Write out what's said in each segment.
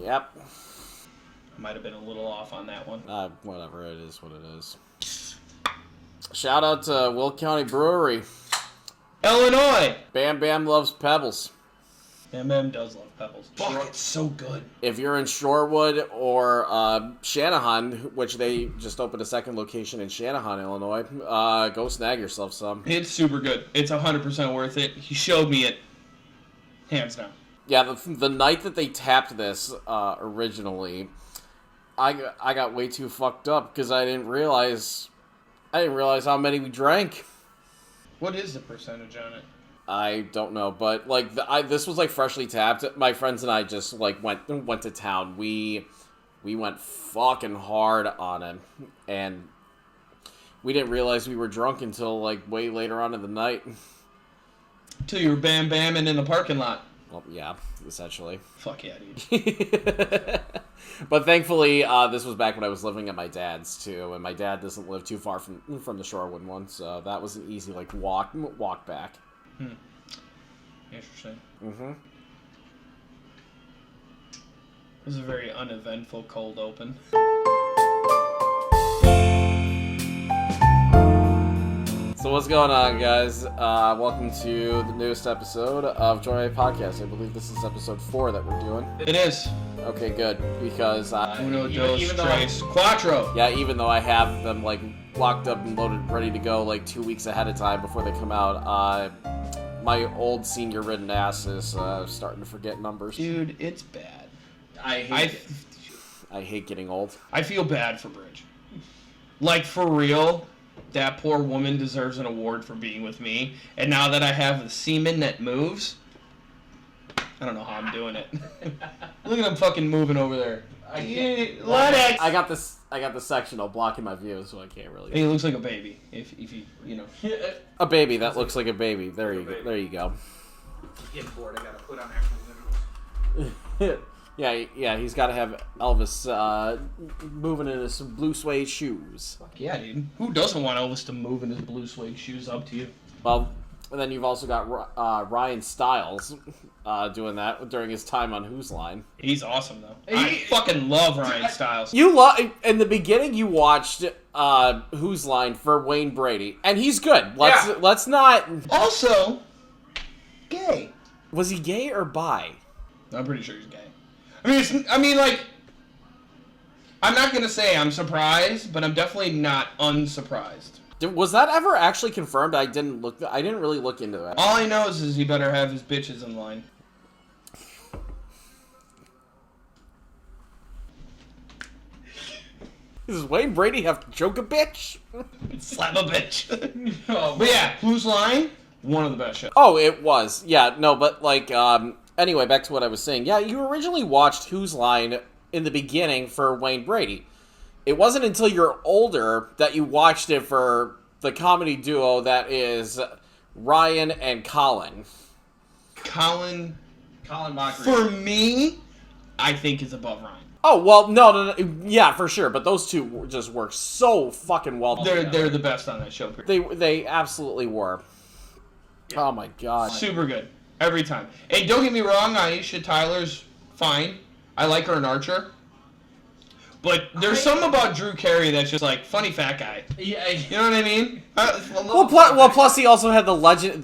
Yep. I might have been a little off on that one. Whatever, it is what it is. Shout out to Will County Brewery. Illinois! Bam Bam loves Pebbles. Bam Bam does love Pebbles. Fuck, it's so good. If you're in Shorewood or Shanahan, which they just opened a second location in Shanahan, Illinois, go snag yourself some. It's super good. It's 100% worth it. He showed me it. Hands down. Yeah, the night that they tapped this originally, I got way too fucked up because I didn't realize how many we drank. What is the percentage on it? I don't know, but like this was like freshly tapped. My friends and I just like went to town. We went fucking hard on it, and we didn't realize we were drunk until like way later on in the night. Till you were bam bamming in the parking lot. Well, yeah, essentially. Fuck yeah, dude. But thankfully, this was back when I was living at my dad's too, and my dad doesn't live too far from the Shorewood one, so that was an easy like walk back. Interesting. Mm-hmm. It was a very uneventful cold open. So what's going on, guys? Welcome to the newest episode of Joy Podcast. I believe this is episode 4 that we're doing. It is. Okay, good, because Uno, dos, tres, cuatro. Yeah, even though I have them like locked up and loaded, ready to go like 2 weeks ahead of time before they come out, my old senior-ridden ass is starting to forget numbers. Dude, it's bad. I hate getting old. I feel bad for Bridge. Like, for real, that poor woman deserves an award for being with me. And now that I have the semen that moves, I don't know how I'm doing it. Look at him fucking moving over there. I got the sectional blocking my view, so I can't really. He looks like a baby. If you know. A baby that looks like a baby. There you go. Getting bored. I gotta put on actual visuals. Yeah. He's got to have Elvis moving in his blue suede shoes. Fuck yeah, dude. Who doesn't want Elvis to move in his blue suede shoes? Up to you. Well, and then you've also got Ryan Stiles doing that during his time on Whose Line. He's awesome though. I fucking love Ryan Stiles. In the beginning you watched Whose Line for Wayne Brady, and he's good. Let's not. Also, gay. Was he gay or bi? I'm pretty sure he's gay. Like, I'm not gonna say I'm surprised, but I'm definitely not unsurprised. Was that ever actually confirmed? I didn't really look into that. All I know is he better have his bitches in line. Does Wayne Brady have to choke a bitch? Slap a bitch. But yeah, Whose Line? One of the best shows. Oh, it was. Yeah, no, but like, anyway, back to what I was saying. Yeah, you originally watched Whose Line in the beginning for Wayne Brady. It wasn't until you're older that you watched it for the comedy duo that is Ryan and Colin. Colin Mochrie. For me, I think is above Ryan. Oh, well, no, yeah, for sure, but those two just work so fucking well. They're the best on that show. They absolutely were. Yeah. Oh my god. Super good. Every time. Hey, don't get me wrong, Aisha Tyler's fine. I like her in Archer. But there's something about Drew Carey that's just like funny fat guy. Yeah, you know what I mean? Plus he also had the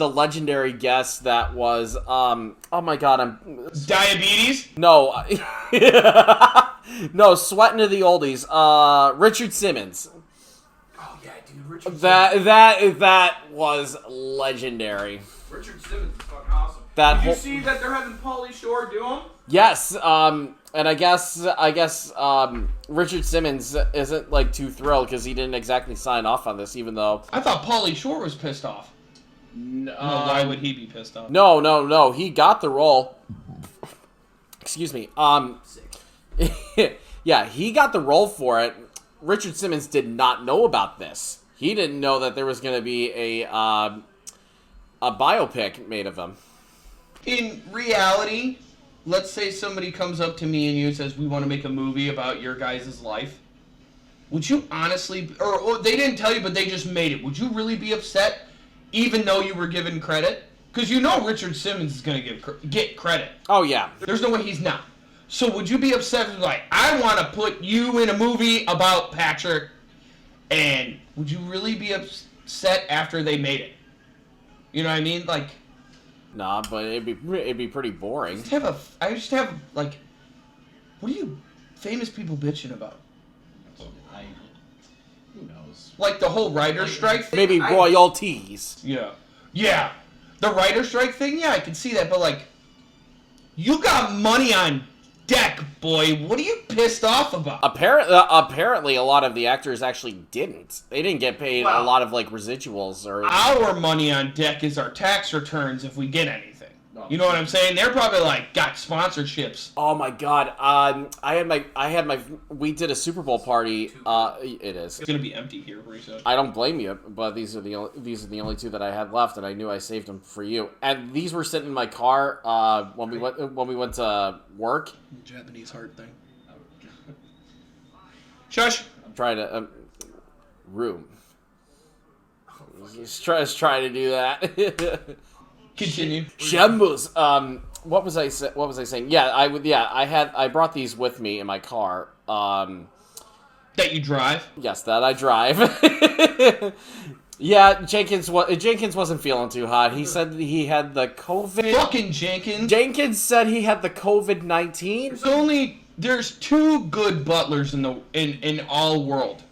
legendary guest that was oh my god, Diabetes? No. No, sweating to the oldies. Richard Simmons. Oh yeah, dude, Richard. That was legendary. Richard Simmons is fucking awesome. Did you see that they're having Pauly Shore do them? Yes, and I guess Richard Simmons isn't like too thrilled because he didn't exactly sign off on this, even though I thought Pauly Shore was pissed off. No, why would he be pissed off? No, he got the role. Excuse me. Yeah, he got the role for it. Richard Simmons did not know about this. He didn't know that there was going to be a biopic made of him. In reality, let's say somebody comes up to me and you says, we want to make a movie about your guys' life. Would you honestly, or they didn't tell you, but they just made it. Would you really be upset, even though you were given credit? Because you know Richard Simmons is going to get credit. Oh, yeah. There's no way he's not. So would you be upset if, like, I want to put you in a movie about Patrick, and would you really be upset after they made it? You know what I mean? Like, Nah, but it'd be pretty boring. I just have like, what are you famous people bitching about? Who knows? Like the whole writer strike thing? Maybe royalties. Yeah. Yeah. The writer strike thing, yeah, I can see that, but like, you got money on deck, boy. What are you pissed off about? Apparently, a lot of the actors actually didn't. They didn't get paid a Well, lot of like residuals or. Our money on deck is our tax returns if we get anything. You know what I'm saying? They're probably like got sponsorships. Oh my god! We did a Super Bowl party. It is. It's gonna be empty here pretty soon. I don't blame you, but these are the only two that I had left, and I knew I saved them for you. And these were sitting in my car when we went to work. Japanese heart thing. Shush. I'm trying to room. Just trying to do that. Continue. Shambles. What was I saying? Yeah, I brought these with me in my car. That you drive? Yes, that I drive. Yeah, Jenkins wasn't feeling too hot. He said he had the COVID. Fucking Jenkins. Jenkins said he had the COVID-19. There's two good butlers in all world,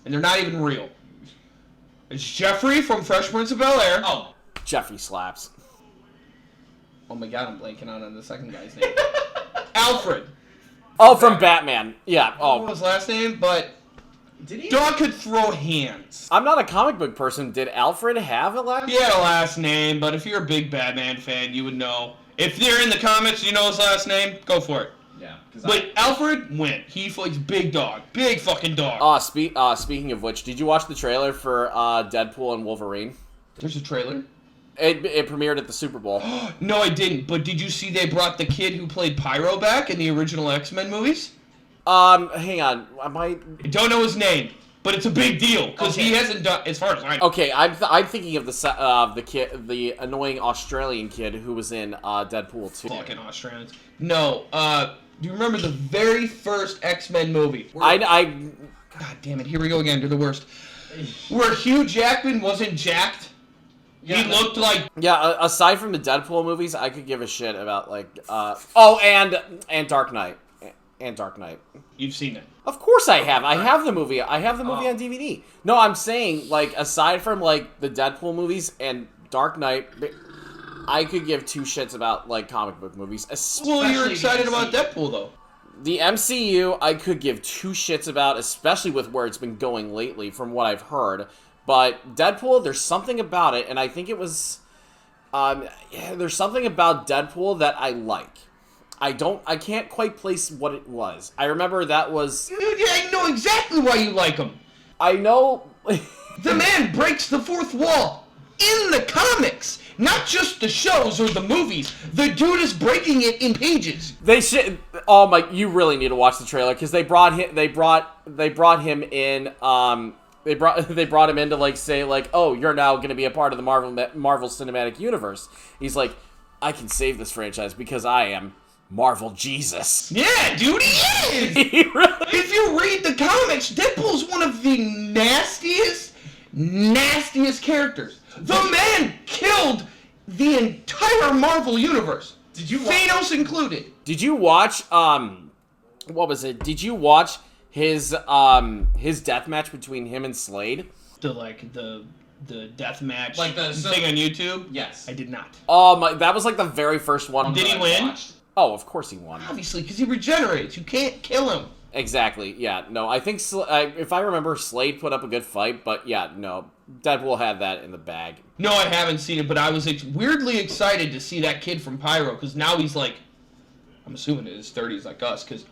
and they're not even real. It's Jeffrey from Fresh Prince of Bel-Air. Oh, Jeffrey slaps. Oh my god, I'm blanking on the second guy's name. Alfred. Oh, from Batman. Yeah. I don't know his last name, but Did he? dog could throw hands. I'm not a comic book person. Did Alfred have a last? He had a last name, but if you're a big Batman fan, you would know. If they're in the comics, you know his last name, go for it. Yeah. But Alfred went. He fights big dog. Big fucking dog. Speaking of which, did you watch the trailer for Deadpool and Wolverine? There's a trailer? It premiered at the Super Bowl. No, I didn't. But did you see they brought the kid who played Pyro back in the original X-Men movies? Hang on. I don't know his name, but it's a big deal because he hasn't done, as far as I know. Okay, I'm thinking of the annoying Australian kid who was in Deadpool 2. Fucking Australians. No. Do you remember the very first X-Men movie? God damn it! Here we go again. They're the worst. Where Hugh Jackman wasn't jacked. Yeah, he looked like... Yeah, aside from the Deadpool movies, I could give a shit about, like, and Dark Knight. And Dark Knight. You've seen it. Of course I have. I have the movie. I have the movie on DVD. No, I'm saying, like, aside from, like, the Deadpool movies and Dark Knight, I could give two shits about, like, comic book movies. Well, you're excited about Deadpool, though. The MCU, I could give two shits about, especially with where it's been going lately, from what I've heard. But Deadpool, there's something about it, and I think it was... there's something about Deadpool that I like. I can't quite place what it was. I remember that was... Dude, I know exactly why you like him. I know... The man breaks the fourth wall in the comics, not just the shows or the movies. The dude is breaking it in pages. They should... Oh my... You really need to watch the trailer, because they brought him... They brought him in... They brought him in to, like, say, like, oh, you're now going to be a part of the Marvel Cinematic Universe. He's like, I can save this franchise because I am Marvel Jesus. Yeah, dude, he is! If you read the comics, Deadpool's one of the nastiest characters. The man killed the entire Marvel Universe. Did you Thanos included. Did you watch, what was it? Did you watch... his death match between him and Slade? The death match like the thing on YouTube? Yes. I did not. Oh my, that was like the very first one. Did he win? Oh, of course he won. Obviously, because he regenerates. You can't kill him. Exactly, yeah. No, I think, if I remember, Slade put up a good fight, but yeah, no. Deadpool had that in the bag. No, I haven't seen it, but I was weirdly excited to see that kid from Pyro, because now he's like, I'm assuming in his 30s like us, because,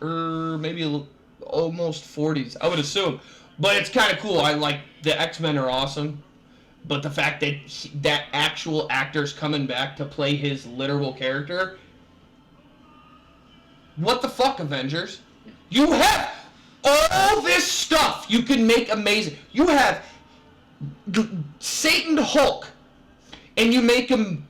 maybe a little... almost 40s, I would assume. But it's kind of cool. I like the X-Men are awesome, but the fact that that actual actor's coming back to play his literal character. What the fuck, Avengers? You have all this stuff you can make amazing. You have Satan Hulk, and you make him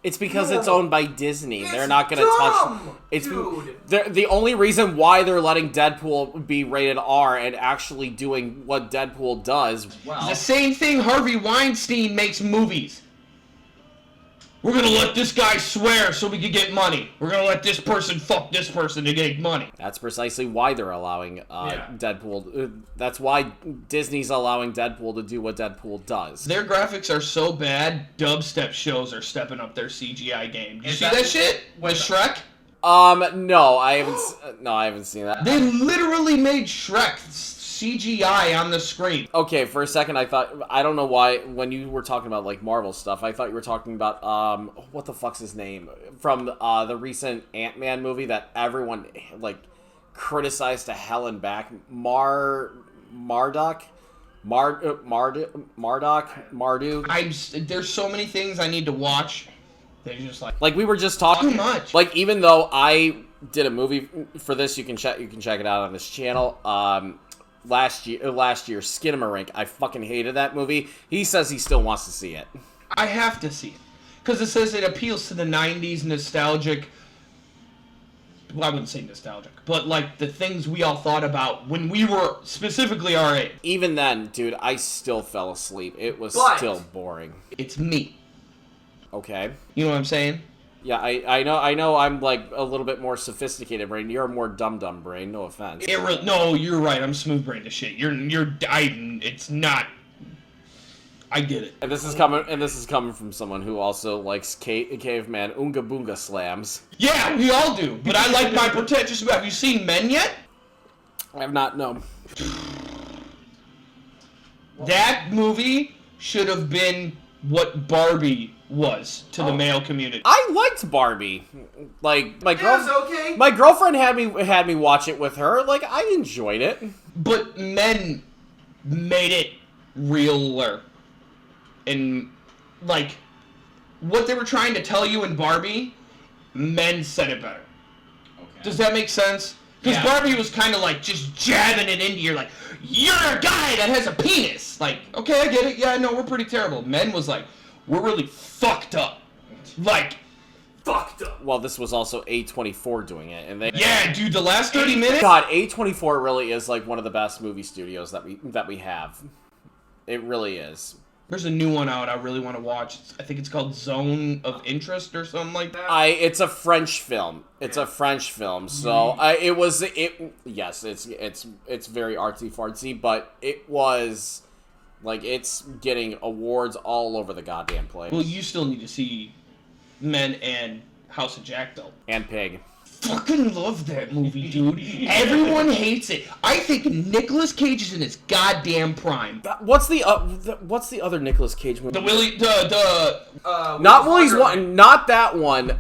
It's because No. it's owned by Disney. It's They're not going to touch. It's dude. the only reason why they're letting Deadpool be rated R and actually doing what Deadpool does. It's the same thing Harvey Weinstein makes movies. We're gonna let this guy swear so we can get money. We're gonna let this person fuck this person to get money. That's precisely why they're allowing Deadpool. That's why Disney's allowing Deadpool to do what Deadpool does. Their graphics are so bad, dubstep shows are stepping up their CGI game. You see that shit with Shrek? No, I haven't. No, I haven't seen that. They literally made Shrek CGI on the screen. Okay, for a second I don't know why, when you were talking about, like, Marvel stuff, I thought you were talking about, what the fuck's his name? From, the recent Ant-Man movie that everyone, like, criticized to hell and back. Marduk? There's so many things I need to watch. They're just like we were just talking. Too much. Like, even though I did a movie for this, you can check it out on this channel. Last year, Skinamarink. I fucking hated that movie. He says he still wants to see it. I have to see it because it says it appeals to the '90s nostalgic. Well, I wouldn't say nostalgic, but like the things we all thought about when we were specifically our age. Even then, dude, I still fell asleep. It was still boring. It's me. Okay. You know what I'm saying? Yeah, I know I'm like a little bit more sophisticated brain. You're a more dumb brain, no offense. No, you're right. I'm smooth brained as shit. It's not. I get it. And this is coming from someone who also likes caveman Oonga Boonga slams. Yeah, we all do. But I like my pretentious. Have you seen Men yet? I have not, no. That movie should have been what Barbie was to the male community. I liked Barbie. Like, my okay. my girlfriend had me watch it with her. Like, I enjoyed it. But men made it realer. And, like, what they were trying to tell you in Barbie, men said it better. Okay. Does that make sense? Because Barbie was kind of like just jabbing it into you, like, you're a guy that has a penis. Like, okay, I get it. Yeah, no, we're pretty terrible. Men was like, we're really fucked up. Like, fucked up. Well, this was also A24 doing it, and they. Yeah, dude, the last 30 minutes. God, A24 really is like one of the best movie studios that we have. It really is. There's a new one out I really want to watch. I think it's called Zone of Interest or something like that. It's a French film. It's a French film. So yes, it's very artsy fartsy, but it was like it's getting awards all over the goddamn place. Well, you still need to see Men and House of Jack though. And Pig. Fucking love that movie, dude. Everyone hates it. I think Nicolas Cage is in his goddamn prime. What's the other Nicolas Cage movie? Not Willy's one, not that one.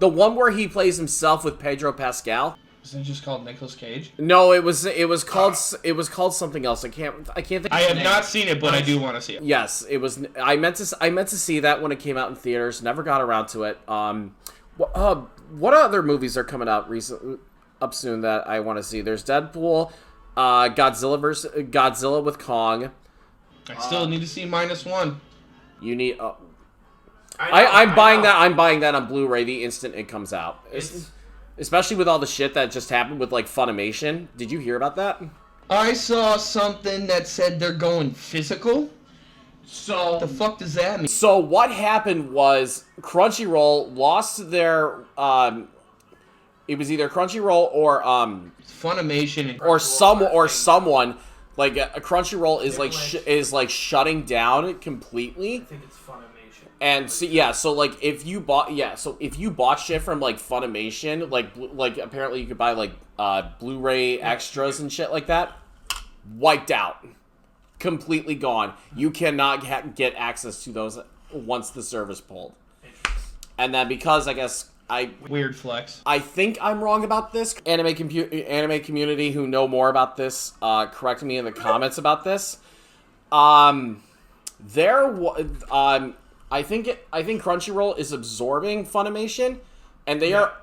The one where he plays himself with Pedro Pascal. Isn't it just called Nicolas Cage? No, it was called something else. I can't think. I have not seen it, but I do want to see it. Yes, it was. I meant to see that when it came out in theaters. Never got around to it. What other movies are coming out up soon that I want to see? There's Deadpool, Godzilla with Kong. I still need to see -1. You need. I'm buying that. I'm buying that on Blu-ray the instant it comes out. Especially with all the shit that just happened with like Funimation. Did you hear about that? I saw something that said they're going physical. So what the fuck does that mean? So what happened was Crunchyroll lost their it was either Crunchyroll or Funimation or someone like a Crunchyroll is like shutting down completely. I think it's Funimation. And so like if you bought shit from like Funimation, like apparently you could buy like Blu-ray extras and shit like that, wiped out. Completely gone. You cannot get access to those once the server's pulled. And then because I guess weird flex. I think I'm wrong about this. Anime community who know more about this, correct me in the comments about this. I think Crunchyroll is absorbing Funimation, and they are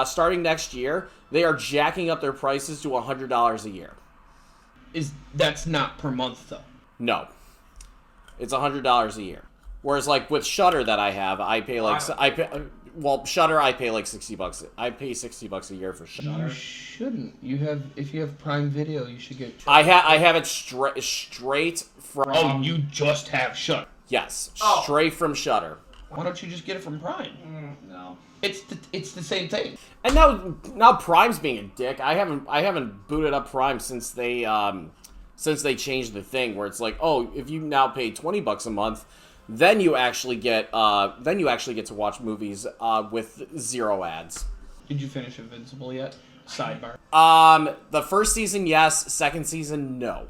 starting next year. They are jacking up their prices to $100 a year. That's not per month though. No, it's $100 a year. Whereas like with Shudder that I have, I pay like Shudder I pay like $60. I pay $60 a year for Shudder. You shouldn't. If you have Prime Video, you should get. I have it straight from. Oh, you just have Shudder. Yes, straight from Shudder. Why don't you just get it from Prime? No. It's the same thing. And now Prime's being a dick. I haven't booted up Prime since they changed the thing where it's like, oh, if you now pay $20 a month, then you actually get to watch movies with 0 ads. Did you finish Invincible yet? Sidebar. The first season, yes. Second season, no.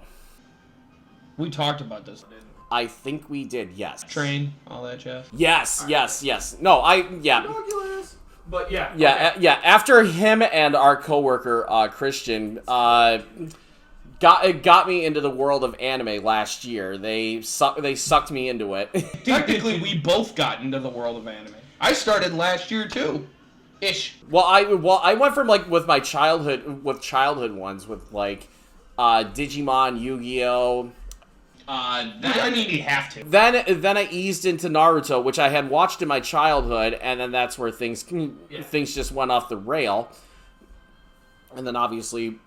We talked about this, didn't we? I think we did, yes. Train, all that jazz. Yes. No, But yeah. Yeah. After him and our coworker Christian got me into the world of anime last year. They sucked me into it. Technically, we both got into the world of anime. I started last year too, ish. Well, I went from like with childhood ones with like Digimon, Yu-Gi-Oh. I mean, you have to. Then I eased into Naruto, which I had watched in my childhood, and then that's where things just went off the rail. And then obviously,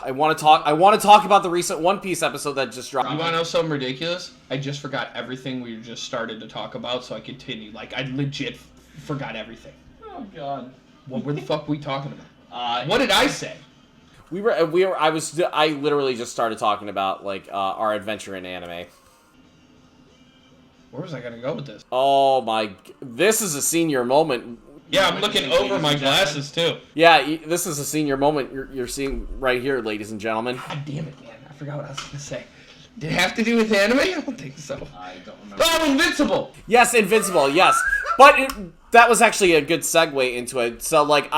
I want to talk about the recent One Piece episode that just dropped. You want to know something ridiculous? I just forgot everything we just started to talk about, so I continued. Like, I legit forgot everything. Oh God. What the fuck were we talking about? What did I say? I literally just started talking about like our adventure in anime. Where was I gonna go with this? Oh my! This is a senior moment. Yeah, I'm looking over my glasses too. Yeah, this is a senior moment you're seeing right here, ladies and gentlemen. God damn it, man! I forgot what I was gonna say. Did it have to do with anime? I don't think so. I don't remember. Oh, Invincible! Yes, Invincible. Yes, but that was actually a good segue into it. So like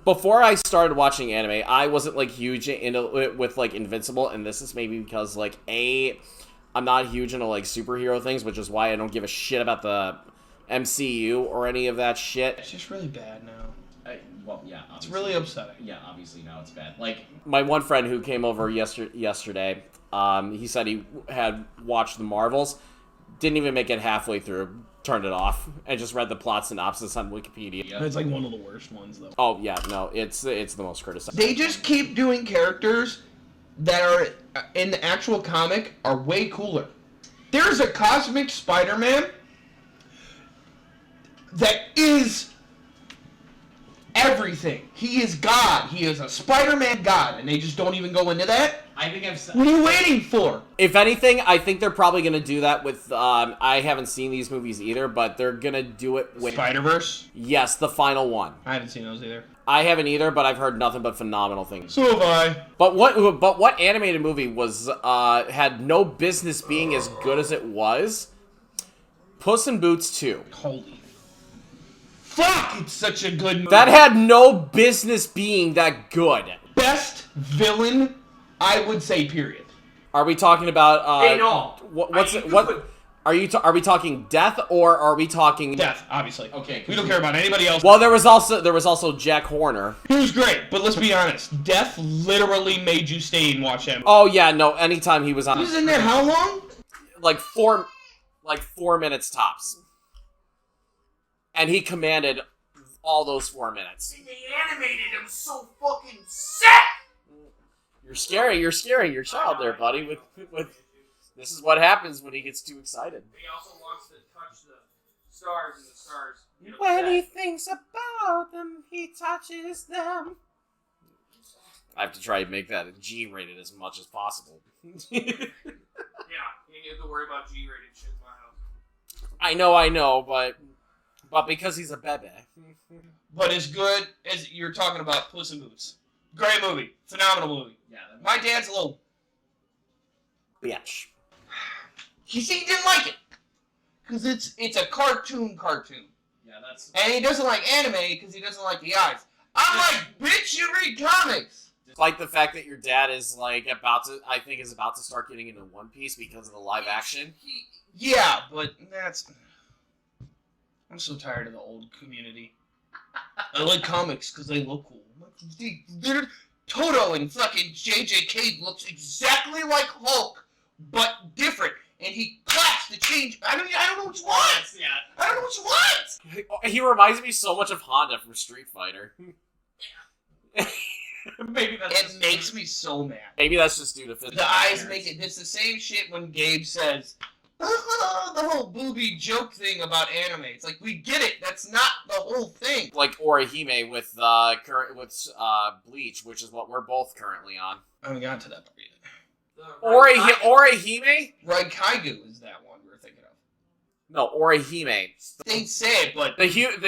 before I started watching anime, I wasn't like huge into it with like Invincible, and this is maybe because like I'm not huge into like superhero things, which is why I don't give a shit about the MCU or any of that shit. It's just really bad now. Well, yeah, it's really upsetting. Yeah, obviously now it's bad. Like my one friend who came over yesterday, he said he had watched the Marvels, didn't even make it halfway through. Turned it off and just read the plot synopsis on Wikipedia. It's like one of the worst ones, though. Oh yeah, no, it's the most criticized. They just keep doing characters that are in the actual comic are way cooler. There's a cosmic Spider-Man that is everything. He is God. He is a Spider-Man God, and they just don't even go into that. I think I've said. What are you waiting for? If anything, I think they're probably going to do that with, I haven't seen these movies either, but they're going to do it with... Spider-Verse? Yes, the final one. I haven't seen those either. I haven't either, but I've heard nothing but phenomenal things. So have I. But what animated movie was, had no business being as good as it was? Puss in Boots 2. Holy fuck, it's such a good movie. That had no business being that good. Best villain, I would say, period. Are we talking about Hey, no. Are we talking Death or are we talking Death, obviously. Okay, We don't care about anybody else. Well, there was also Jack Horner. He was great, but let's be honest. Death literally made you stay and watch him. Oh yeah, no, anytime he was on He was in there how long? like 4 minutes tops. And he commanded all those 4 minutes. They animated him so fucking sick. You're scaring your child there, buddy. With this is what happens when he gets too excited. He also wants to touch the stars, and the stars. When he thinks about them, he touches them. I have to try and make that a G-rated as much as possible. Yeah, you don't have to worry about G-rated shit in my house. I know, but because he's a bebe. But as good as you're talking about Puss in Boots. Great movie. Phenomenal movie. Yeah. My dad's a little... Bitch. He didn't like it. Because it's a cartoon. Yeah, that's... And he doesn't like anime because he doesn't like the eyes. I'm like, bitch, you read comics! Despite the fact that your dad is about to start getting into One Piece because of the live action. Yeah, but that's... I'm so tired of the old community. I like comics because they look cool. They're Toto and fucking JJK looks exactly like Hulk, but different. and he claps the change. I don't know what you want. Yeah. I don't know what you want. He reminds me so much of Honda from Street Fighter. Maybe that's It makes me so mad. Maybe that's just due to physical The eyes appearance. make it. It's the same shit when Gabe says, "Oh, the whole booby joke thing about anime." It's like, we get it. That's not the whole thing. Like Orihime with Bleach, which is what we're both currently on. I haven't gotten to that part yet. Orihime? Raikaigu is that one we're thinking of. No, Orihime. They say it, but The huge.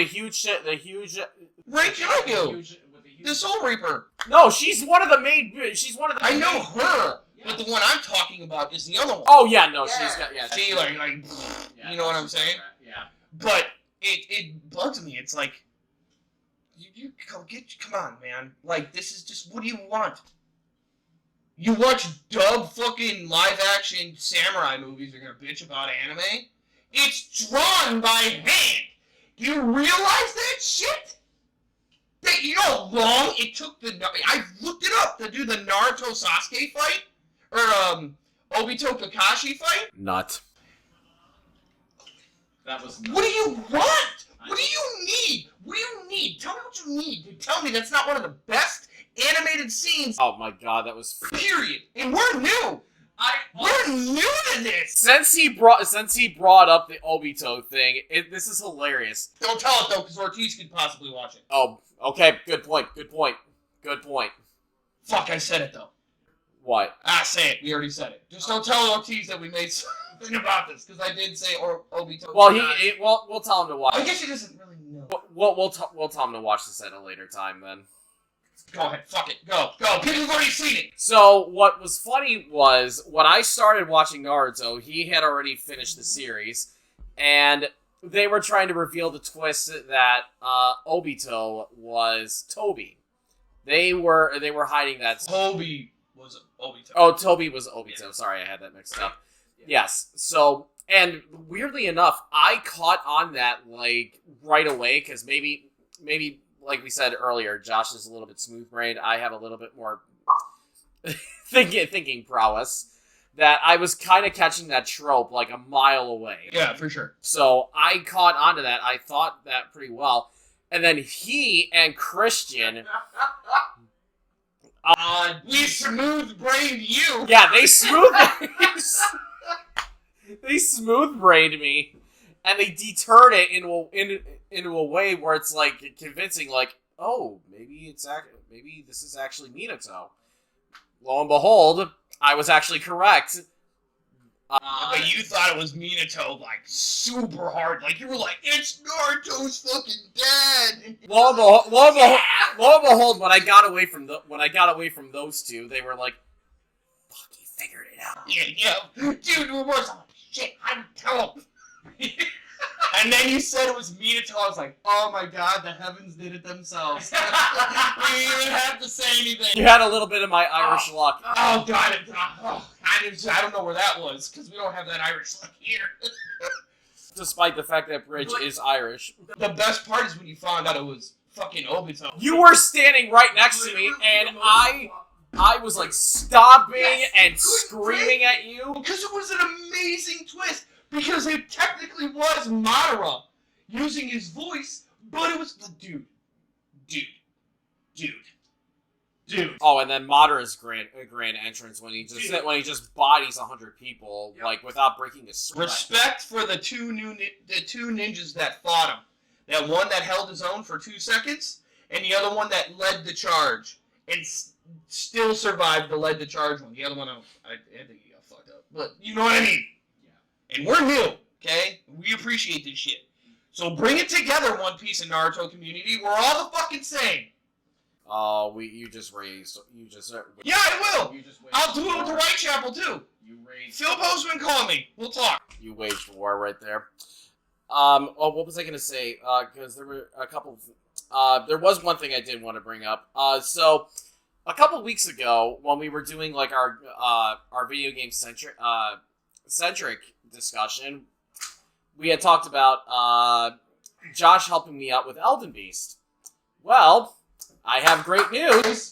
Raikaigu, the Soul Reaper. No, she's one of the main. She's one of the. I know her, but the one I'm talking about is the other one. Oh yeah, no, she's got She like you know what I'm saying? Yeah. But it bugs me. It's like you come on, man. Like, this is just, what do you want? You watch dub fucking live action samurai movies, you're gonna bitch about anime? It's drawn by hand. Do you realize that shit? That, you know how long it took I looked it up to do the Naruto Sasuke fight? Or, Obito Kakashi fight? Nut. That was. What do you want? What do you need? What do you need? Tell me what you need. You tell me that's not one of the best animated scenes, Oh my god, that was. period. And we're new. We're new to this. Since he brought up the Obito thing, this is hilarious. Don't tell it though, because Ortiz could possibly watch it. Oh, okay, good point. Fuck, I said it though. What? Say it. We already said it. Just don't tell Ortiz that we made something about this, because I did say Obito. Well, we'll tell him to watch. I guess he doesn't really know. We'll tell him to watch this at a later time then. Go ahead. Fuck it. Go. People have already seen it. So what was funny was when I started watching Naruto, he had already finished the series, and they were trying to reveal the twist that Obito was Toby. They were hiding that. Toby was Obito. Oh, Toby was Obito. Yeah. Sorry, I had that mixed up. Yes. So, and weirdly enough, I caught on that like right away because maybe like we said earlier, Josh is a little bit smooth-brained. I have a little bit more thinking prowess. That I was kind of catching that trope like a mile away. Yeah, for sure. So I caught onto that. I thought that pretty well. And then he and Christian... We smooth-brained you. Yeah, they smooth-brained me, and they deterred it into a way where it's like convincing, like, oh, maybe this is actually Minato. Lo and behold, I was actually correct. But you thought it was Minato, like, super hard. Like, you were like, it's Naruto's fucking dad. Lo and behold, when I got away from those two, they were like, fuck, he figured it out. Yeah. Dude, it was like, shit, I didn't tell him. And then you said it was Minato. I was like, oh my god, the heavens did it themselves. We didn't even have to say anything. You had a little bit of my Irish luck. Oh god, I don't know where that was, because we don't have that Irish luck here. Despite the fact that Bridge is Irish. The best part is when you found out it was fucking Obito. You were standing right next to me, and I was like stomping and screaming at you. Because it was an amazing twist. Because it technically was Madara using his voice, but it was dude. Oh, and then Madara's grand entrance when he just bodies 100 people like without breaking a sweat. Respect for the two ninjas that fought him. That one that held his own for 2 seconds, and the other one that led the charge and still survived the led the charge one. The other one, I think he got fucked up, but you know what I mean. And we're new, okay? We appreciate this shit. So bring it together, One Piece and Naruto community. We're all the fucking same. Oh, you just raised. Yeah, I will. I'll do it with the Whitechapel too. Phil Bozeman, call me. We'll talk. You waged war right there. Oh, what was I gonna say? Because there were a couple. There was one thing I did want to bring up. So a couple weeks ago, when we were doing like our video game centric discussion, we had talked about Josh helping me out with Elden Beast. Well, I have great news.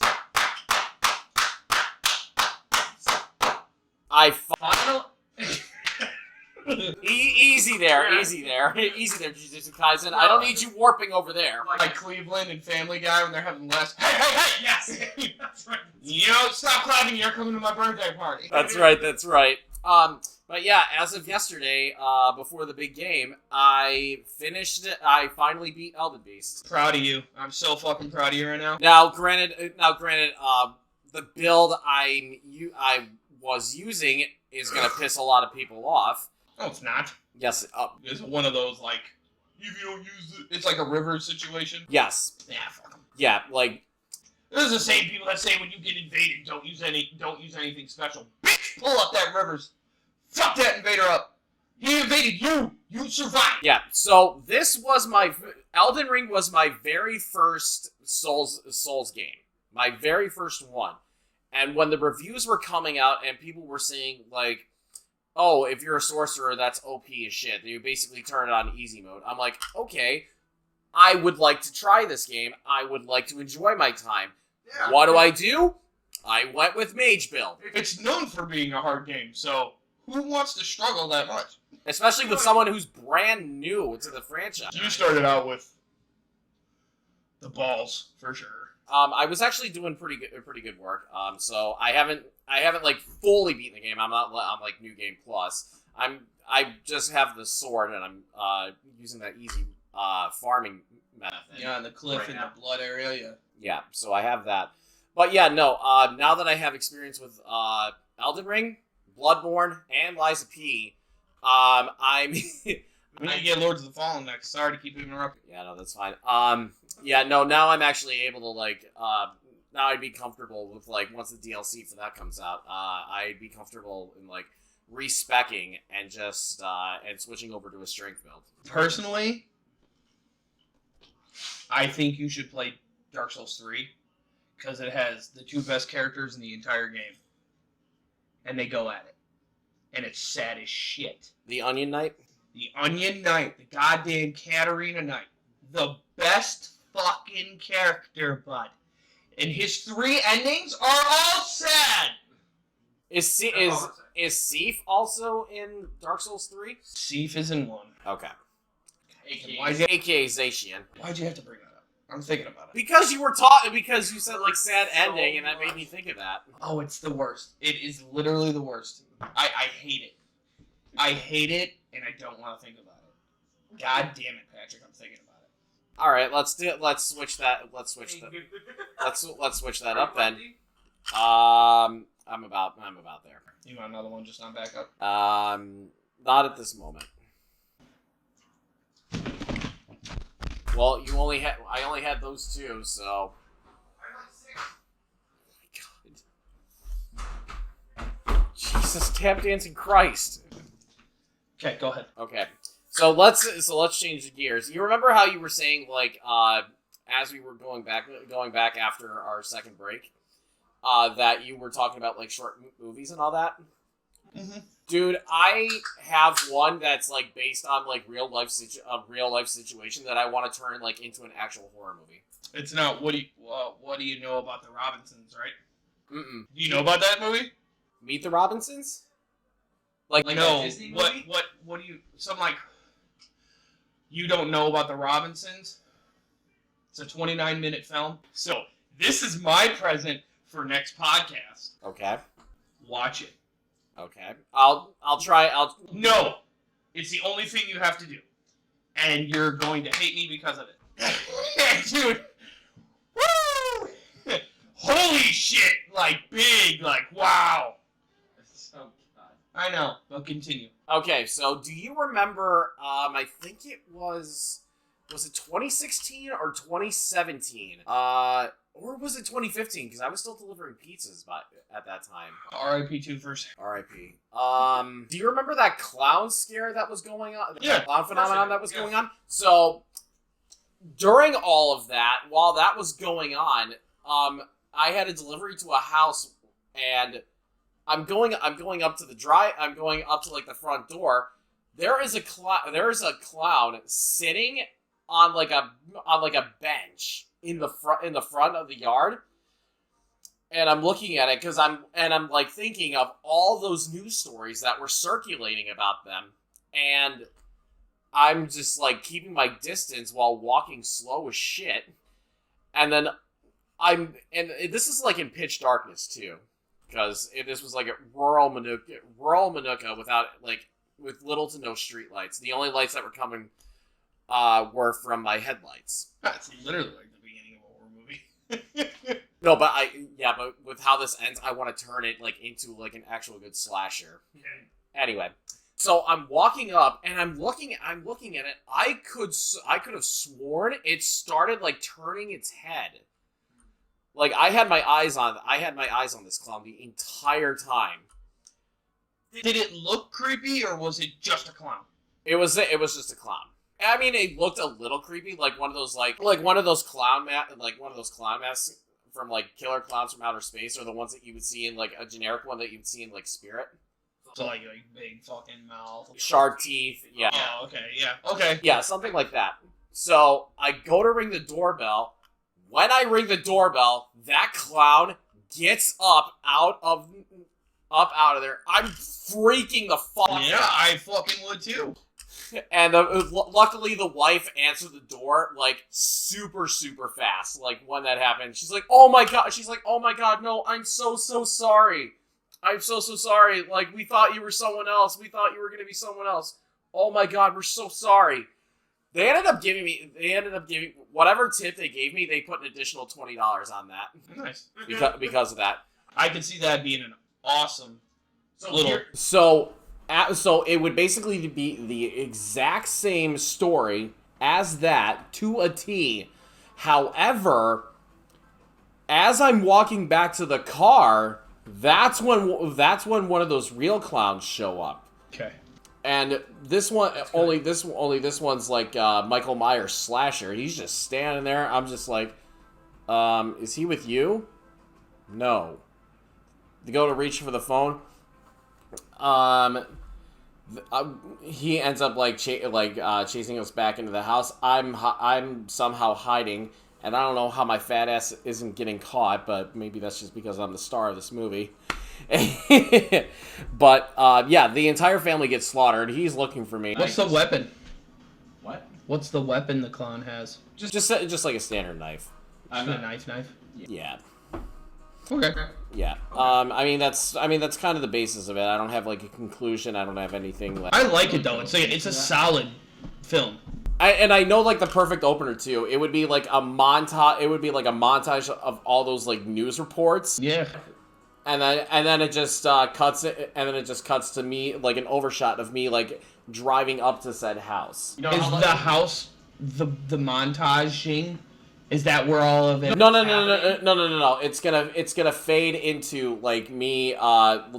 Easy there, Jujutsu Kaisen. I don't need you warping over there. Like Cleveland and Family Guy when they're having less. Hey! Yes! That's right. You know, stop clapping, you're coming to my birthday party. That's right. But yeah, as of yesterday, before the big game, I finished it. I finally beat Elden Beast. Proud of you. I'm so fucking proud of you right now. Now, granted, the build I was using is gonna piss a lot of people off. No, it's not. Yes. It's one of those, like, if you don't use it, it's like a river situation. Yes. Yeah, fuck them. Yeah, like. This is the same people that say when you get invaded, don't use anything special. Bitch, pull up that rivers. Fuck that invader up. He invaded you. You survived. Yeah. So this was Elden Ring was my very first Souls game. My very first one. And when the reviews were coming out and people were saying, like, oh, if you're a sorcerer, that's OP as shit. You basically turn it on easy mode. I'm like, okay, I would like to try this game. I would like to enjoy my time. Yeah. What do? I went with Mage build. It's known for being a hard game, so who wants to struggle that much? Especially with someone who's brand new to the franchise. You started out with the balls, for sure. I was actually doing pretty good work. So I haven't like fully beaten the game. I'm like New Game Plus. I just have the sword and I'm using that easy farming method. Yeah, and the cliff right in the blood area. Yeah. Yeah. So I have that. But yeah, no. Now that I have experience with Elden Ring, Bloodborne, and Lies of P, I'm. We need to get Lords of the Fallen next. Sorry to keep interrupting. Yeah, no, that's fine. Yeah, no, now I'm actually able to, like, now I'd be comfortable with, like, once the DLC for that comes out, I'd be comfortable in, like, respecking and just, and switching over to a strength build. Personally, I think you should play Dark Souls 3, because it has the two best characters in the entire game. And they go at it. And it's sad as shit. The Onion Knight? The Onion Knight, the goddamn Katarina Knight. The best fucking character, bud. And his 3 endings are all sad. Is Sif also in Dark Souls 3? Sif is in 1. Okay. AKA Zacian. Why'd you have to bring that up? I'm thinking about it. Because you you said, like, sad ending, and that made me think of that. Oh, it's the worst. It is literally the worst. I hate it. I hate it, and I don't want to think about it. God damn it, Patrick, I'm thinking about it. All right, let's switch that up then. I'm about there. You want another one just on backup? Not at this moment. Well, I only had those 2, so. Oh my God. Jesus, tap dancing Christ. Okay, go ahead. Okay. So let's change the gears. You remember how you were saying, like, as we were going back after our second break, that you were talking about, like, short movies and all that? Mm-hmm. Dude, I have one that's, like, based on, like, real life situation that I want to turn, like, into an actual horror movie. It's not. What do you know about the Robinsons, right? Mm-mm. Do you know about that movie? Meet the Robinsons? Like no. Disney movie? What do you? You don't know about the Robinsons? It's a 29-minute film. So this is my present for next podcast. Okay. Watch it. Okay. I'll try. No. It's the only thing you have to do. And you're going to hate me because of it. Dude. Woo! Holy shit. Like, big. Like, wow. Oh, God. I know. But continue. Okay, so do you remember, I think it was it 2016 or 2017? Or was it 2015? Because I was still delivering pizzas at that time. R.I.P. 2 first. R.I.P. Do you remember that clown scare that was going on? Yeah. The clown phenomenon that was going on? So, during all of that, while that was going on, I had a delivery to a house, and I'm going up to like the front door. There is a clown sitting on like a bench in the front of the yard, and I'm looking at it because I'm like thinking of all those news stories that were circulating about them and I'm just, like, keeping my distance while walking slow as shit. And then and this is, like, in pitch darkness, too. Because this was, like, a rural Manuka without, like, with little to no street lights. The only lights that were coming were from my headlights. That's literally like the beginning of a horror movie. No, but but with how this ends, I want to turn it, like, into, like, an actual good slasher. Okay. Anyway, so I'm walking up and I'm looking at it. I could have sworn it started, like, turning its head. Like, I had my eyes on this clown the entire time. Did it look creepy, or was it just a clown? It was just a clown. I mean, it looked a little creepy, like one of those clown masks from, like, Killer Clowns from Outer Space, or the ones that you would see in, like, a generic one that you would see in, like, Spirit. So, like big fucking mouth, sharp teeth. Yeah. Oh, okay. Yeah. Okay. Yeah, something like that. So I go to ring the doorbell. When I ring the doorbell, that clown gets up out of there. I'm freaking the fuck out. Yeah, I fucking would too. And luckily the wife answered the door, like, super, super fast. Like, when that happened, she's like, oh my god, no, I'm so sorry. I'm so sorry. Like, we thought you were someone else. We thought you were going to be someone else. Oh my god, we're so sorry. They ended up giving whatever tip they gave me, they put an additional $20 on that. Nice. Because of that. I could see that being an awesome little... So it would basically be the exact same story as that, to a T. However, as I'm walking back to the car, that's when one of those real clowns show up. Okay. And this one, this one's like Michael Myers slasher. He's just standing there. I'm just like, is he with you? No. They go to reach for the phone. He ends up chasing us back into the house. I'm somehow hiding, and I don't know how my fat ass isn't getting caught, but maybe that's just because I'm the star of this movie. But the entire family gets slaughtered. He's looking for me. What's the weapon? What? What's the weapon the clown has? Just like a standard knife. A knife. Yeah. Okay. Yeah. I mean that's kind of the basis of it. I don't have, like, a conclusion. I don't have anything. I like it though. It's a solid film. I know, like, the perfect opener too. It would be like a montage. It would be like a montage of all those, like, news reports. Yeah. And then it just cuts to me, like, an overshot of me, like, driving up to said house. Is the house the montage-ing? Is that where all of it? No. It's gonna fade into, like, me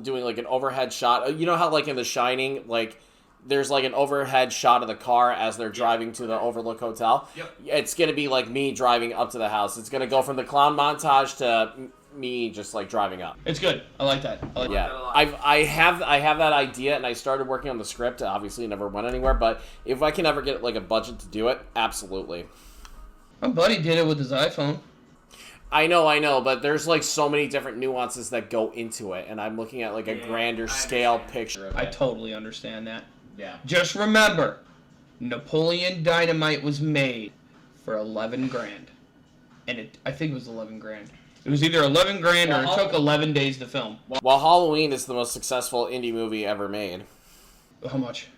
doing, like, an overhead shot. You know how, like, in The Shining, like, there's, like, an overhead shot of the car as they're driving to the Overlook Hotel. Yep. It's gonna be like me driving up to the house. It's gonna go from the clown montage to me just, like, driving up. It's good. I like that. that a lot. I have that idea, and I started working on the script. Obviously, it never went anywhere. But if I can ever get, like, a budget to do it, absolutely. My buddy did it with his iPhone. I know, but there's, like, so many different nuances that go into it, and I'm looking at, like, a grander scale picture of it. I totally understand that. Yeah. Just remember, Napoleon Dynamite was made for $11,000, and I think it was $11,000. It was either $11,000 or it took 11 days to film. While Halloween is the most successful indie movie ever made. How much?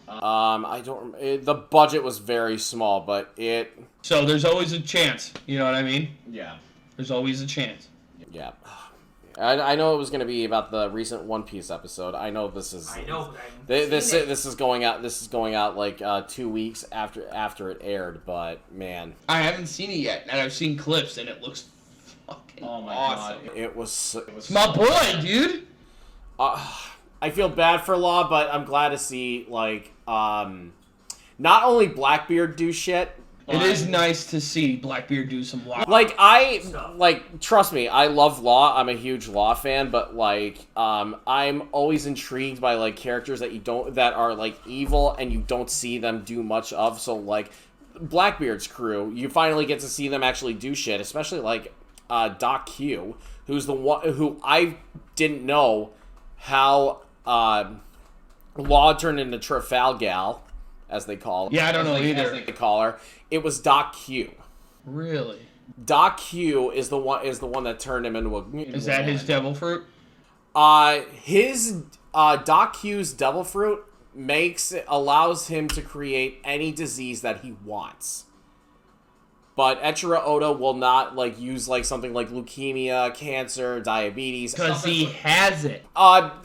I don't. The budget was very small, but it. So there's always a chance. You know what I mean? Yeah. There's always a chance. Yeah. I know it was going to be about the recent One Piece episode. I know this is. I know. This is going out. This is going out like 2 weeks after it aired. But man, I haven't seen it yet, and I've seen clips, and it looks fucking awesome. God. it was. It's my boy, dude. I feel bad for Law, but I'm glad to see, like, not only Blackbeard do shit. It is nice to see Blackbeard do some wild. Trust me, I love Law. I'm a huge Law fan, but, like, I'm always intrigued by, like, characters that are, like, evil and you don't see them do much of. So, like, Blackbeard's crew, you finally get to see them actually do shit, especially, like, Doc Q, who's the one who I didn't know how Law turned into Trafalgar, as they call. Yeah, I don't know either. As they call her. It was Doc Q. Really? Doc Q is the one that turned him into a. Is that his devil fruit? His Doc Q's devil fruit allows him to create any disease that he wants. But Echira Oda will not use something like leukemia, cancer, diabetes. Because he has it.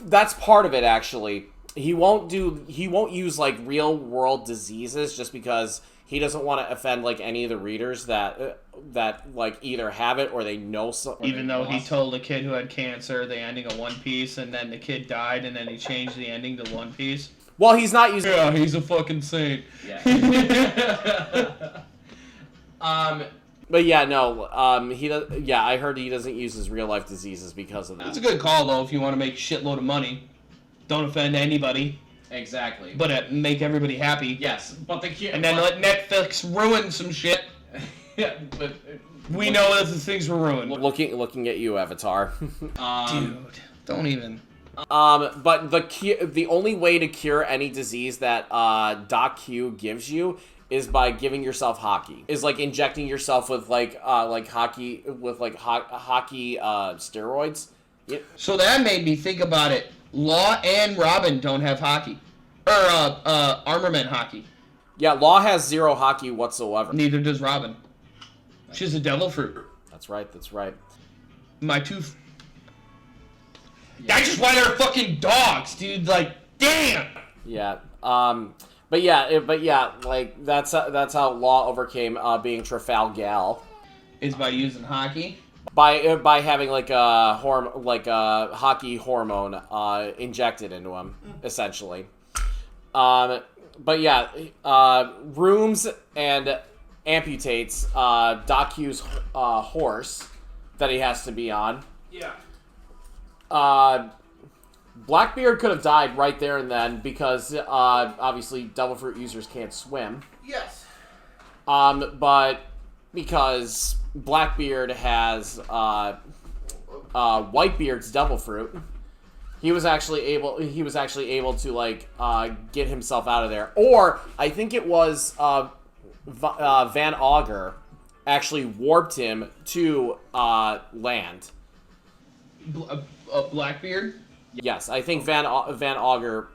That's part of it actually. He won't use real world diseases just because he doesn't want to offend any of the readers that either have it or they know something. Even though he told a kid who had cancer the ending of One Piece, and then the kid died, and then he changed the ending to One Piece. Well, he's not using. Yeah, he's a fucking saint. Yeah. But yeah, no. He does. Yeah, I heard he doesn't use his real life diseases because of that. It's a good call though if you want to make a shitload of money. Don't offend anybody. Exactly. But make everybody happy. Yes, but and then let Netflix ruin some shit. Yeah, but we know that the things were ruined. Looking at you, Avatar. Dude, don't even. But the only way to cure any disease that Doc Q gives you is by giving yourself hockey. Is injecting yourself with hockey steroids. Yeah. So that made me think about it. Law and Robin don't have hockey. Or armament hockey. Yeah, Law has 0 hockey whatsoever. Neither does Robin. She's a devil fruit. That's right. My two. That's just why they're fucking dogs, dude. Damn. Yeah. But that's how Law overcame being Trafalgar. Is by using hockey. By having a hockey hormone injected into him, essentially. But yeah, rooms and amputates Doc Q's horse that he has to be on. Yeah. Blackbeard could have died right there and then because obviously devil fruit users can't swim. Yes. But because Blackbeard has Whitebeard's devil fruit, he was actually able to get himself out of there. Or I think it was Van Augur actually warped him to land. Blackbeard? Yes, I think Van Augur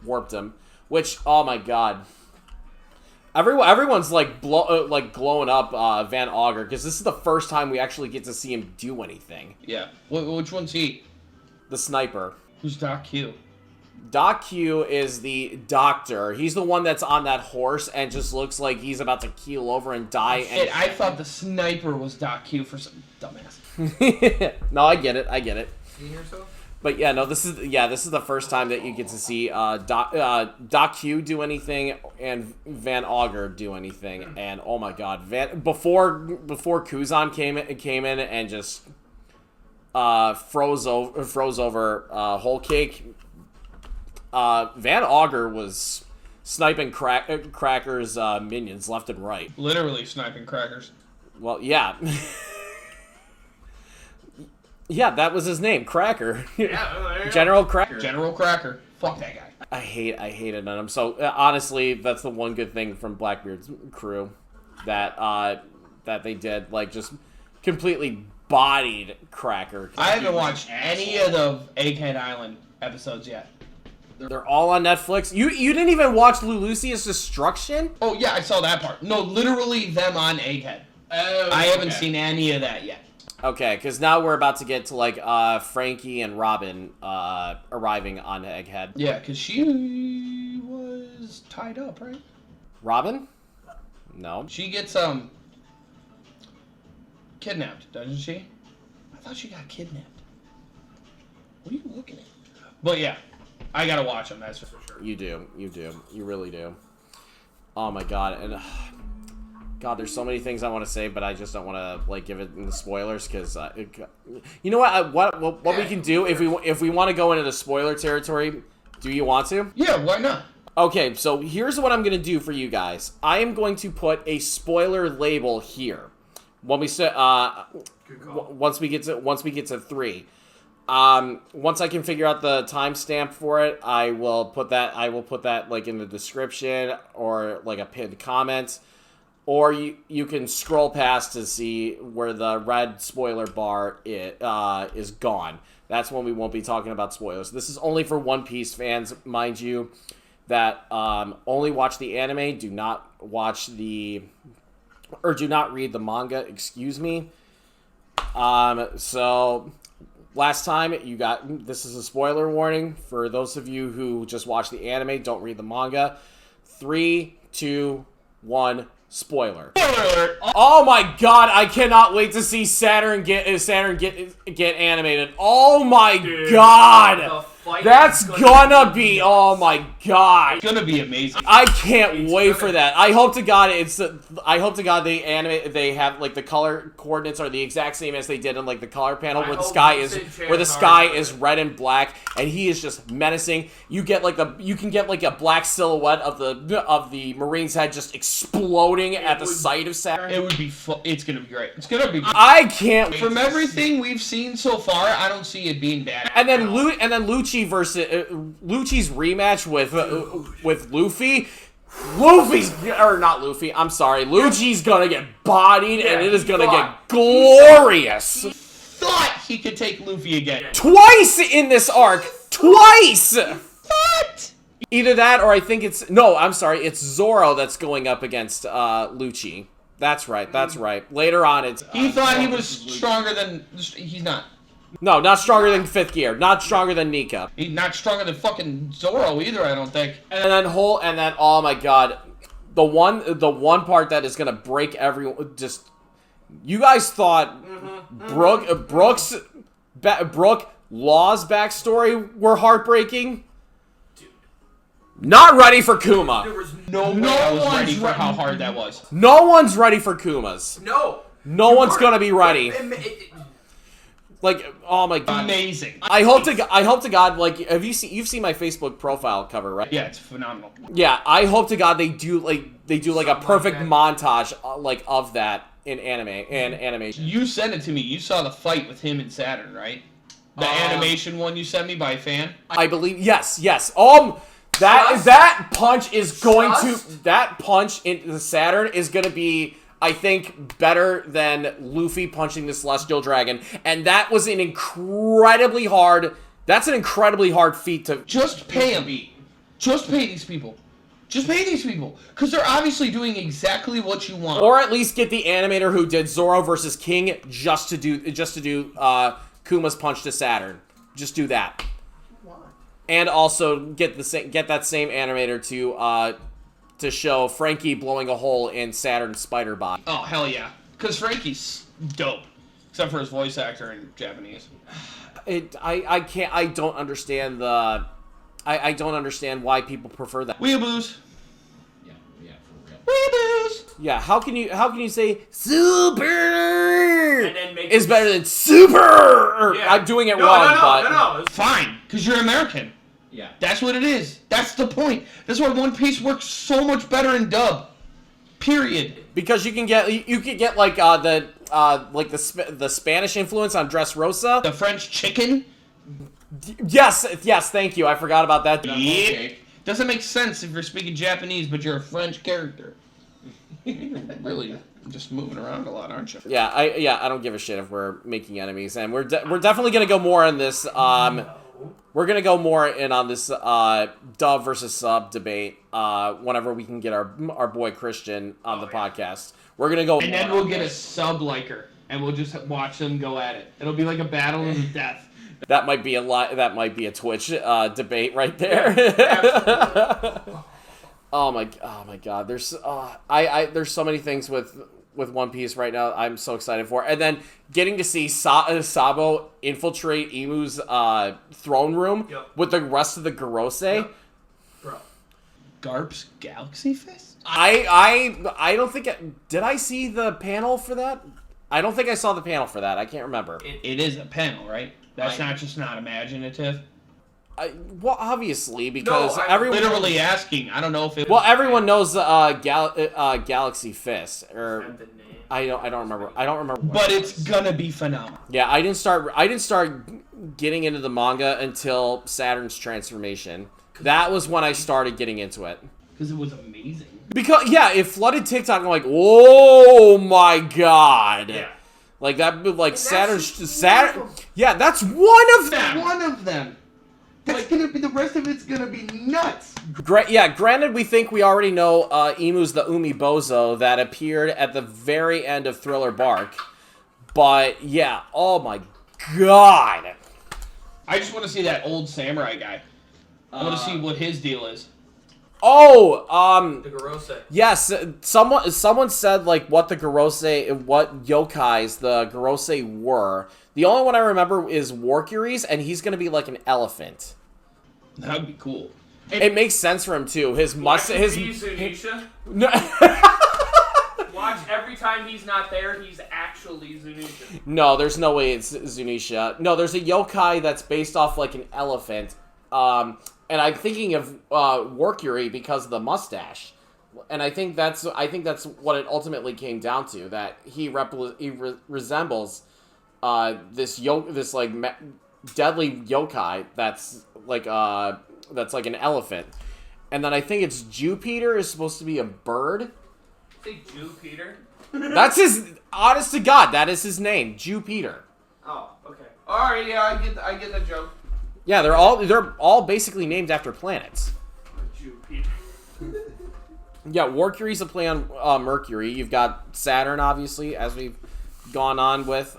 warped him. Which, oh my god, everyone's glowing up Van Augur because this is the first time we actually get to see him do anything. Yeah. Which one's he? The sniper. Who's Doc Q? Doc Q is the doctor. He's the one that's on that horse and just looks like he's about to keel over and die. Shit, I thought the sniper was Doc Q for some dumbass. No, I get it. Seeing yourself? But yeah, no, this is the first time that you get to see Doc Q do anything and Van Augur do anything. And oh my god, before Kuzan came in and just froze over Whole Cake. Van Augur was sniping Cracker's minions left and right. Literally sniping Crackers. Well, yeah. Yeah, that was his name, Cracker. Yeah, General Cracker. General Cracker. Fuck that guy. I hated him. So honestly, that's the one good thing from Blackbeard's crew that they did, just completely bodied Cracker. I haven't watched any of the Egghead Island episodes yet. They're all on Netflix. You didn't even watch Lulucia's Destruction? Oh yeah, I saw that part. No, literally them on Egghead. Oh, I haven't seen any of that yet. Okay, because now we're about to get to Frankie and Robin arriving on Egghead. Yeah, because she was tied up, right? Robin? No. She gets kidnapped, doesn't she? I thought she got kidnapped. What are you looking at? But yeah, I gotta watch them. That's for sure. You do, you really do. Oh my god, and. God, there's so many things I want to say, but I just don't want to give it in the spoilers because you know what? What we can do if we want to go into the spoiler territory? Do you want to? Yeah, why not? Okay, so here's what I'm gonna do for you guys. I am going to put a spoiler label here when we say once we get to 3. Once I can figure out the timestamp for it, I will put that like in the description or like a pinned comment. Or you can scroll past to see where the red spoiler bar is gone. That's when we won't be talking about spoilers. This is only for One Piece fans, mind you, that only watch the anime, do not read the manga, excuse me. So last time this is a spoiler warning for those of you who just watch the anime, don't read the manga. 3, 2, 1. Spoiler. Spoiler alert. Oh my god, I cannot wait to see Saturn get animated. Oh my god. That's gonna be, oh my god. It's gonna be amazing. I can't wait for that. I hope to god they have like the color coordinates are the exact same as they did in like the color panel where the sky is red and black and he is just menacing. You can get like a black silhouette of the Marine's head just exploding at the sight of Saturn. It would be it's gonna be great. It's gonna be I can't From everything we've seen so far, I don't see it being bad. And then Lucci's rematch with Luffy. Lucci's gonna get bodied and it is gonna get glorious. Thought he could take Luffy again. Twice in this arc. Twice! What? Either that or I think it's Zoro that's going up against Lucci. That's right. Later on it's he thought he was stronger than he's not. No, not stronger than Fifth Gear. Not stronger than Nika. He's not stronger than fucking Zoro either, I don't think. And then oh my god, the one part that is gonna break everyone. Just you guys thought Brooke Law's backstory were heartbreaking. Not ready for Kuma. There was No one was ready for how hard that was. No one's ready for Kuma's. no one's gonna be ready. Like, oh my god, amazing. I hope to God, like, you've seen my Facebook profile cover, right? Yeah, it's phenomenal. Yeah, I hope to God they do like a perfect montage like of that in animation. You sent it to me. You saw the fight with him and Saturn, right? The animation one you sent me by a fan. I believe yes. That punch in the Saturn is gonna be, I think, better than Luffy punching the Celestial Dragon, and that was an incredibly hard feat to just pay him. Just pay these people. Because they're obviously doing exactly what you want. or at least get the animator who did Zoro versus King just to do Kuma's punch to Saturn. Just do that. And also get that same animator to show Frankie blowing a hole in Saturn's spider body. Oh, hell yeah. Because Frankie's dope. Except for his voice actor in Japanese. I don't understand I don't understand why people prefer that. Weeaboos. Yeah, for real. Weeaboos. Yeah, how can you say super And then make is better than super? Yeah. I'm doing it wrong, but No. Fine, because you're American. Yeah. That's what it is. That's the point. That's why One Piece works so much better in dub. Period. because you can get like the Spanish influence on Dressrosa. The French chicken. Yes, thank you. I forgot about that. Yeah. Doesn't make sense if you're speaking Japanese, but you're a French character. You're really just moving around a lot, aren't you? Yeah, I don't give a shit if we're making enemies, and we're definitely gonna go more on this. We're gonna go more in on this dub versus sub debate whenever we can get our boy Christian on the podcast. We're gonna go, And then we'll get a sub-liker, and we'll just watch them go at it. It'll be like a battle of the death. that might be a Twitch debate right there. Oh my god, there's so many things with One Piece right now I'm so excited for. And then getting to see Sabo infiltrate Imu's throne room with the rest of the Gorose. Yep. Bro. Garp's Galaxy Fist? I don't think did I see the panel for that? I don't think I saw the panel for that. I can't remember. It is a panel, right? That's not imaginative. Well, obviously, because No, everyone Literally asking. I don't know if it. well, everyone knows Galaxy Fist, or And the name. I don't remember. But it's gonna be phenomenal. Yeah, I didn't start getting into the manga until Saturn's transformation. That was when I started getting into it. Because it was amazing. Because, yeah, it flooded TikTok. I'm like, oh my god. Yeah. Like, that, like, Saturn. Yeah, that's one of them. One of them. That's gonna be, the rest of it's gonna be nuts. Granted, we think we already know Emu's the Umibozo that appeared at the very end of Thriller Bark. But, yeah, oh my god. I just want to see that old samurai guy. I want to see what his deal is. Oh, The Gorosei. yes, someone said, like, what yokais the Gorosei were. The only one I remember is Warcuries, and he's gonna be like an elephant. That would be cool. It makes sense for him, too. His Zunisha. No. Watch every time he's not there, he's actually Zunisha. No, there's no way it's Zunisha. No, there's a yokai that's based off, like, an elephant. And I'm thinking of Warcury because of the mustache, and I think that's what it ultimately came down to. That he resembles this deadly yokai that's like an elephant, and then I think it's Jupiter is supposed to be a bird. Say Jupiter. That's his. Honest to God, that is his name, Jupiter. Oh, okay. All right, yeah, I get that joke. Yeah, they're all basically named after planets. Jupiter. Yeah, Warcury's a play on Mercury. You've got Saturn, obviously, as we've gone on with.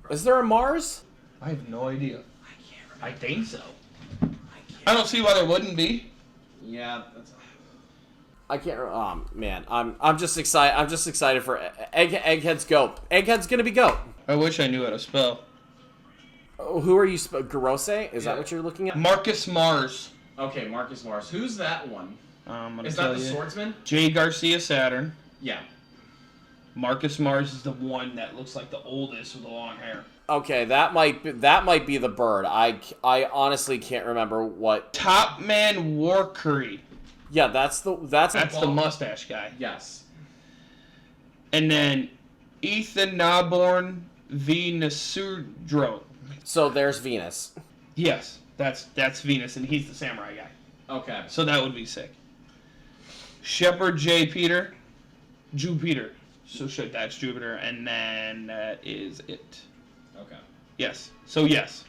Is there a Mars? I have no idea. I think so. I don't see why there wouldn't be. Yeah, that's. I can't. Oh man, I'm just excited. I'm just excited for Egghead's goat. Egghead's gonna be goat. I wish I knew how to spell. Who are you? Gorosei? Is that what you're looking at? Marcus Mars. Okay, Marcus Mars. Who's that one? Is that the swordsman? J. Garcia Saturn. Yeah. Marcus Mars is the one that looks like the oldest with the long hair. Okay, that might be the bird. I honestly can't remember what. Top Man Warcury. Yeah, that's the mustache guy. Yes. And then Ethan Naborn V. Nasudro. So there's Venus. Yes, that's Venus, and he's the samurai guy. Okay. So that would be sick. Shepard J. Peter. Jupiter. So that's Jupiter, and then that is it. Okay. Yes. So yes.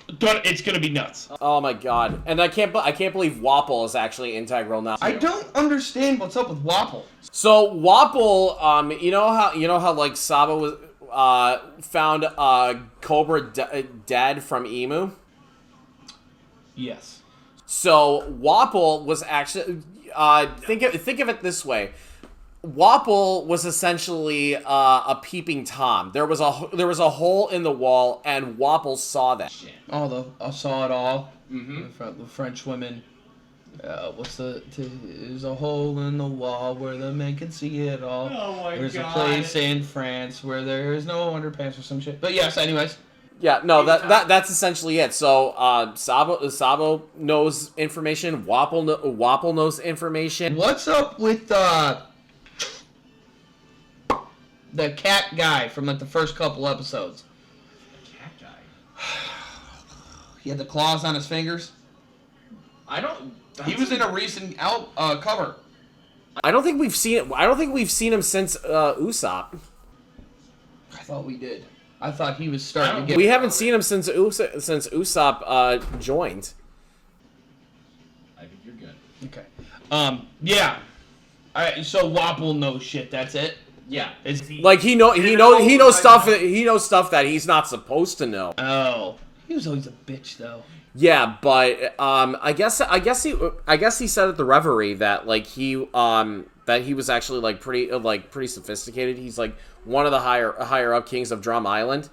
It's gonna be nuts. Oh my god! And I can't believe Wapple is actually integral now. I don't understand what's up with Wapple. So Wapple, you know how like Saba was found Cobra dead from Emu. Yes. So Wapple was actually think of it this way. Wapple was essentially a peeping Tom. There was a hole in the wall, and Wapple saw that shit. Oh, I saw it all. Mm-hmm. The French women. There's a hole in the wall where the men can see it all. Oh my There's God. a place in France where there is no underpants or some shit. But yes, anyways. Yeah, no, that's essentially it. So Sabo knows information. Wapple knows information. What's up with the cat guy from like the first couple episodes? Cat guy. He had the claws on his fingers. He was in a recent cover. I don't think we've seen it. I don't think we've seen him since Usopp. I thought we did. I thought he was starting to get. We haven't seen him since Usopp joined. I think you're good. Okay. Yeah. So Wapple knows shit. That's it. Yeah. Like he knows stuff that he's not supposed to know. Oh. He was always a bitch though. Yeah, but I guess he said at the Reverie that like he was actually pretty sophisticated. He's like one of the higher up kings of Drum Island,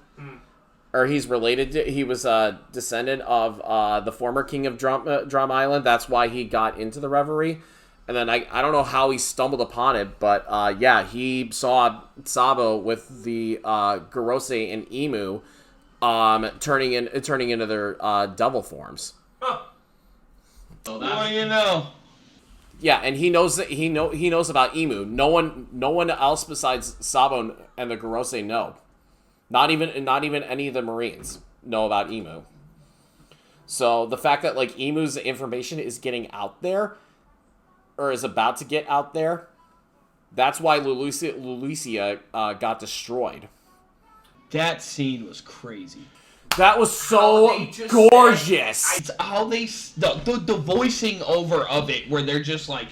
or he was a descendant of the former king of Drum Island. That's why he got into the Reverie. And then I don't know how he stumbled upon it, but yeah, he saw Sabo with the Gorosei and Emu turning into their devil forms. Huh. So What do you know? Yeah, and he knows about Emu. No one else besides Sabo and the Gorosei know. Not even any of the Marines know about emu. So the fact that like emu's information is getting out there, or is about to get out there, that's why Lulusia got destroyed. That scene was crazy. That was so gorgeous. It's how they the voicing over of it, where they're just like,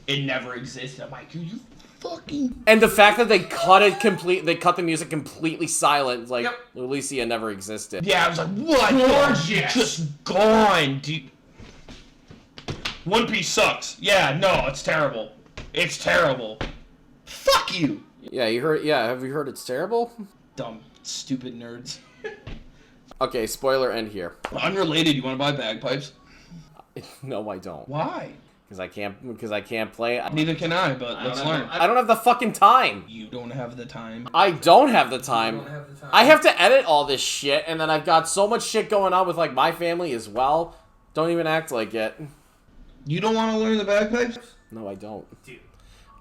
it never existed. I'm like, you fucking. And the fact that they cut the music completely silent, like Lulusia never existed. Yeah, I was like, what? Gorgeous. Just gone, dude. One Piece sucks. Yeah, no, it's terrible. It's terrible. Fuck you. Yeah, you heard. Yeah, have you heard it's terrible? Dumb, stupid nerds. Okay, spoiler end here. Unrelated. You want to buy bagpipes? No, I don't. Why? Because I can't play. Neither can I, but let's learn. I don't have the fucking time. You don't have the time. I don't have the time. don't have the time. I have to edit all this shit, and then I've got so much shit going on with like my family as well. Don't even act like it. You don't want to learn the bagpipes? No, I don't. Dude.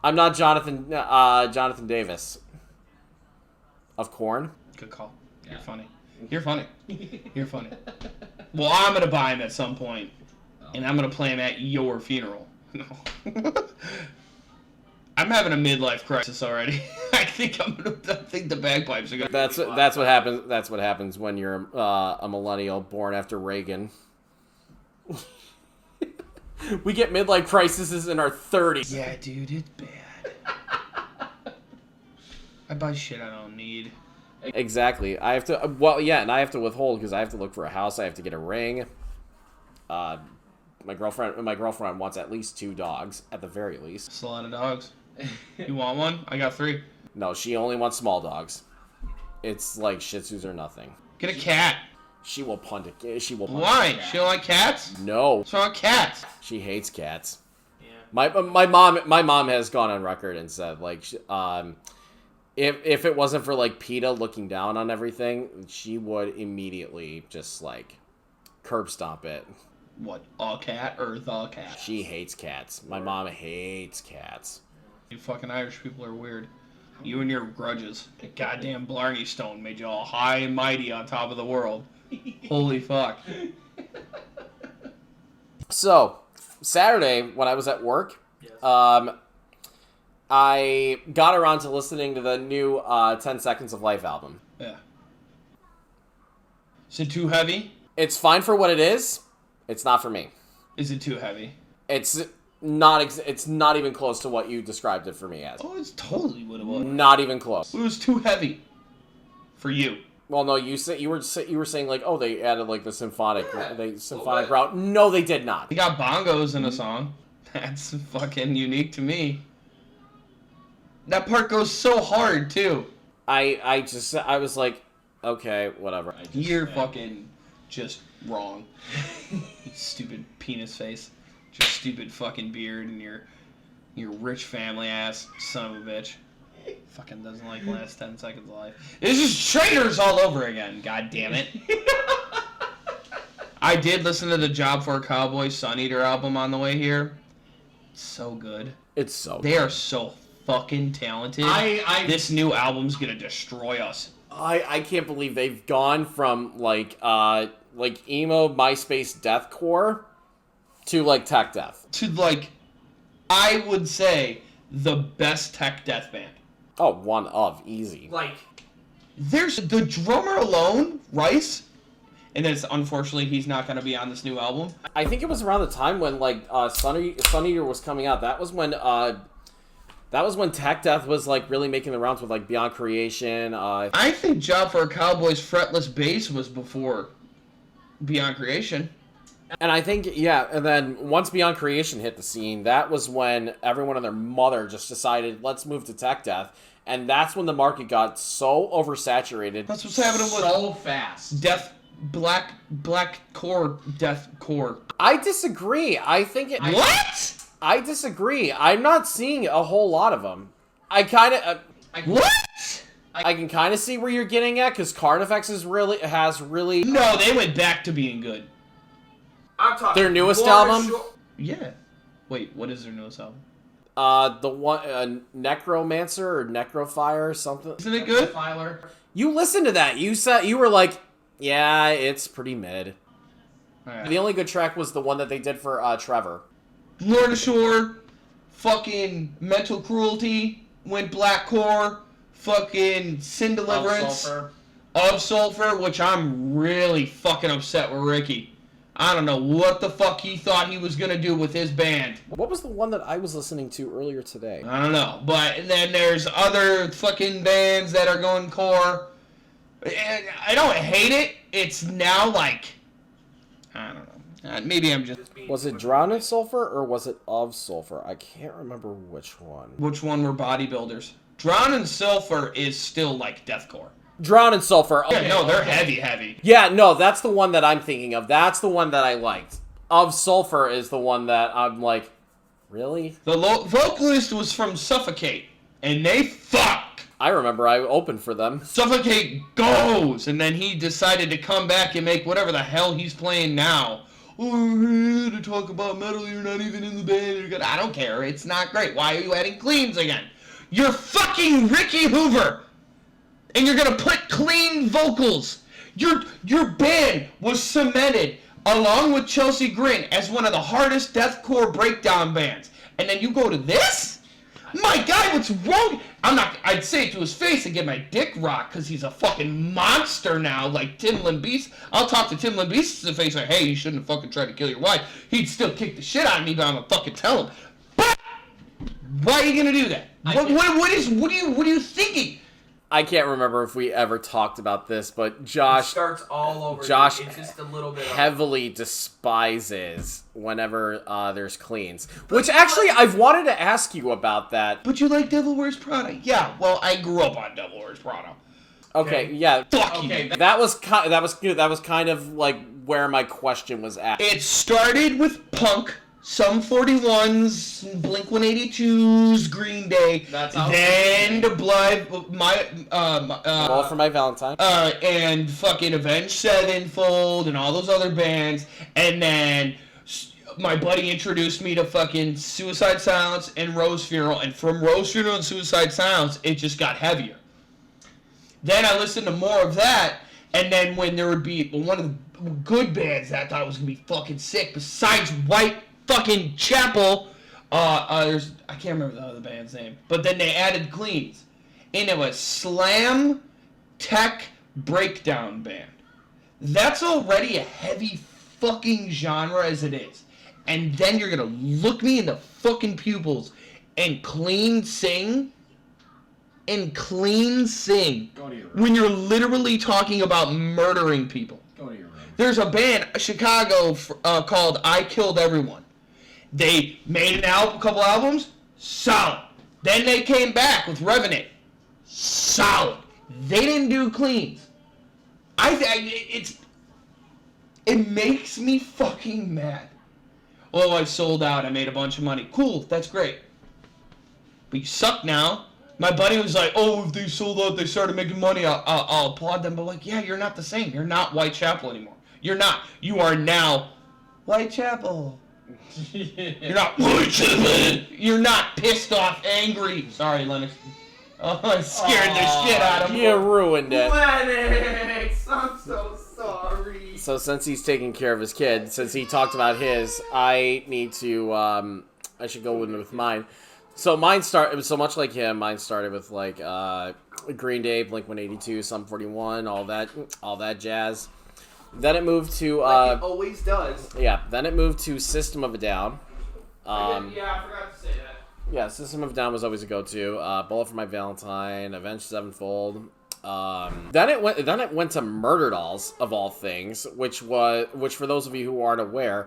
I'm not Jonathan Davis of Korn. Good call. You're funny. You're funny. You're funny. Well, I'm gonna buy him at some point, and I'm gonna play him at your funeral. No. I'm having a midlife crisis already. I think the bagpipes are gonna. That's what happens. That's what happens when you're a millennial born after Reagan. We get midlife crises in our 30s. Yeah, dude, it's bad. I buy shit I don't need. Exactly. I have to. Well, yeah, and I have to withhold because I have to look for a house. I have to get a ring. My girlfriend wants at least 2 dogs at the very least. It's a lot of dogs. You want one? I got 3. No, she only wants small dogs. It's like Shih Tzus or nothing. Get a cat. She will punt it. She will. Punt Why? it. She don't like cats? No. What's wrong with cats? She hates cats. Yeah. My mom has gone on record and said like if it wasn't for like PETA looking down on everything, she would immediately just like curb stomp it. What? A cat or the cat? She hates cats. My mom hates cats. You fucking Irish people are weird. You and your grudges. The goddamn Blarney Stone made you all high and mighty on top of the world. Holy fuck. So, Saturday when I was at work, Yes. I got around to listening to the new 10 Seconds of Life album. Yeah. Is it too heavy? It's fine for what it is. It's not for me. Is it too heavy? It's not even close to what you described it for me as. Oh, it's totally what it was. Not even close. It was too heavy. For you. Well, no, you were saying like, oh, they added like the symphonic route. No, they did not. They got bongos in a song. That's fucking unique to me. That part goes so hard too. I was like, okay, whatever. You're fucking just wrong. You stupid penis face. Your stupid fucking beard and your rich family ass son of a bitch. Fucking doesn't like last 10 seconds of life. This is traitors all over again, god damn it. I did listen to the Job for a Cowboy Sun Eater album on the way here. It's so good. It's so They are so fucking talented. This new album's gonna destroy us. I can't believe they've gone from like emo MySpace deathcore to like tech death. To like, I would say the best tech death band. Oh, one of easy. Like, There's the drummer alone, Rice, and then unfortunately he's not gonna be on this new album. I think it was around the time when like Sun Eater was coming out. That was when tech death was like really making the rounds with like Beyond Creation. I think Job for a Cowboy's fretless bass was before Beyond Creation. And I think, yeah, and then once Beyond Creation hit the scene, that was when everyone and their mother just decided, let's move to tech death. And that's when the market got so oversaturated. That's what's happening with so fast. black core death core. I disagree. I think it... What? I disagree. I'm not seeing a whole lot of them. I kind of... What? I can kind of see where you're getting at, because Carnifex has really... No, they went back to being good. I'm talking Their newest more album? Yeah. Wait, what is their newest album? The one, Necromancer or Necrofire or something. Isn't it good? Filer. You listened to that. You said you were like, yeah, it's pretty mid. Right. The only good track was the one that they did for Trevor. Lord of Shore, fucking Mental Cruelty, went Blackcore, fucking Sin Deliverance of Sulfur, which I'm really fucking upset with Ricky. I don't know what the fuck he thought he was gonna do with his band. What was the one that I was listening to earlier today? I don't know, but then there's other fucking bands that are going core. And I don't hate it. It's now like, I don't know. Maybe I'm just... Was it Drowned in Sulfur or was it Of Sulfur? I can't remember which one. Which one were bodybuilders? Drown in Sulfur is still like deathcore. Drowned in Sulfur. Yeah, no, they're heavy. Yeah, no, that's the one that I'm thinking of. That's the one that I liked. Of Sulfur is the one that I'm like, really? The vocalist was from Suffocate, and they fuck. I remember I opened for them. Suffocate goes, and then he decided to come back and make whatever the hell he's playing now. Oh, we're here to talk about metal, you're not even in the band. I don't care, it's not great. Why are you adding cleans again? You're fucking Ricky Hoover, and you're gonna put clean vocals. Your band was cemented, along with Chelsea Grin, as one of the hardest deathcore breakdown bands. And then you go to this? My God, what's wrong? I'd say it to his face and get my dick rocked because he's a fucking monster now, like Tim Limbeast. I'll talk to Tim Limbeast to the face like, hey, you shouldn't have fucking tried to kill your wife. He'd still kick the shit out of me, but I'm gonna fucking tell him. But why are you gonna do that? What are you thinking? I can't remember if we ever talked about this, but Josh It starts all over. Josh It's just a little bit heavily despises whenever there's cleans. Which actually, I've wanted to ask you about that. But you like Devil Wears Prada? Yeah, well, I grew up on Devil Wears Prada. Okay, yeah. Fuck Okay, you. That was kind of like where my question was at. It started with punk, some 41s, Blink-182s, Green Day. That's how then the Blood, All for my Valentine. and fucking Avenged Sevenfold and all those other bands. And then my buddy introduced me to fucking Suicide Silence and Rose Funeral. And from Rose Funeral and Suicide Silence, it just got heavier. Then I listened to more of that. And then when there would be one of the good bands that I thought was going to be fucking sick, besides White fucking Chapel, I can't remember the other band's name, but then they added cleans, and it was slam tech breakdown band. That's already a heavy fucking genre as it is, and then you're gonna look me in the fucking pupils and clean sing Go to your room. when you're literally talking about murdering people. Go to your room. There's a band, Chicago, called I Killed Everyone. They made a couple albums, solid. Then they came back with Revenant, solid. They didn't do cleans. It makes me fucking mad. Oh, I sold out. I made a bunch of money. Cool, that's great. But you suck now. My buddy was like, oh, if they sold out, they started making money, I'll applaud them. But like, yeah, you're not the same. You're not Whitechapel anymore. You're not. You are now Whitechapel. You're not Whitechapel. You're not pissed off, angry. Sorry, Lennox. Oh, I scared the shit out of him. You ruined it. Lennox, I'm so sorry. So since he's taking care of his kid, since he talked about his, I need to, I should go in with mine. So mine it was so much like him. Mine started with like Green Day, Blink-182, Sum 41, all that jazz. Then it moved to Like it always does. yeah. Then it moved to System of a Down. Yeah, I forgot to say that. Yeah, System of a Down was always a go-to. Bullet for My Valentine, Avenged Sevenfold. Then it went to Murder Dolls of all things, which for those of you who aren't aware,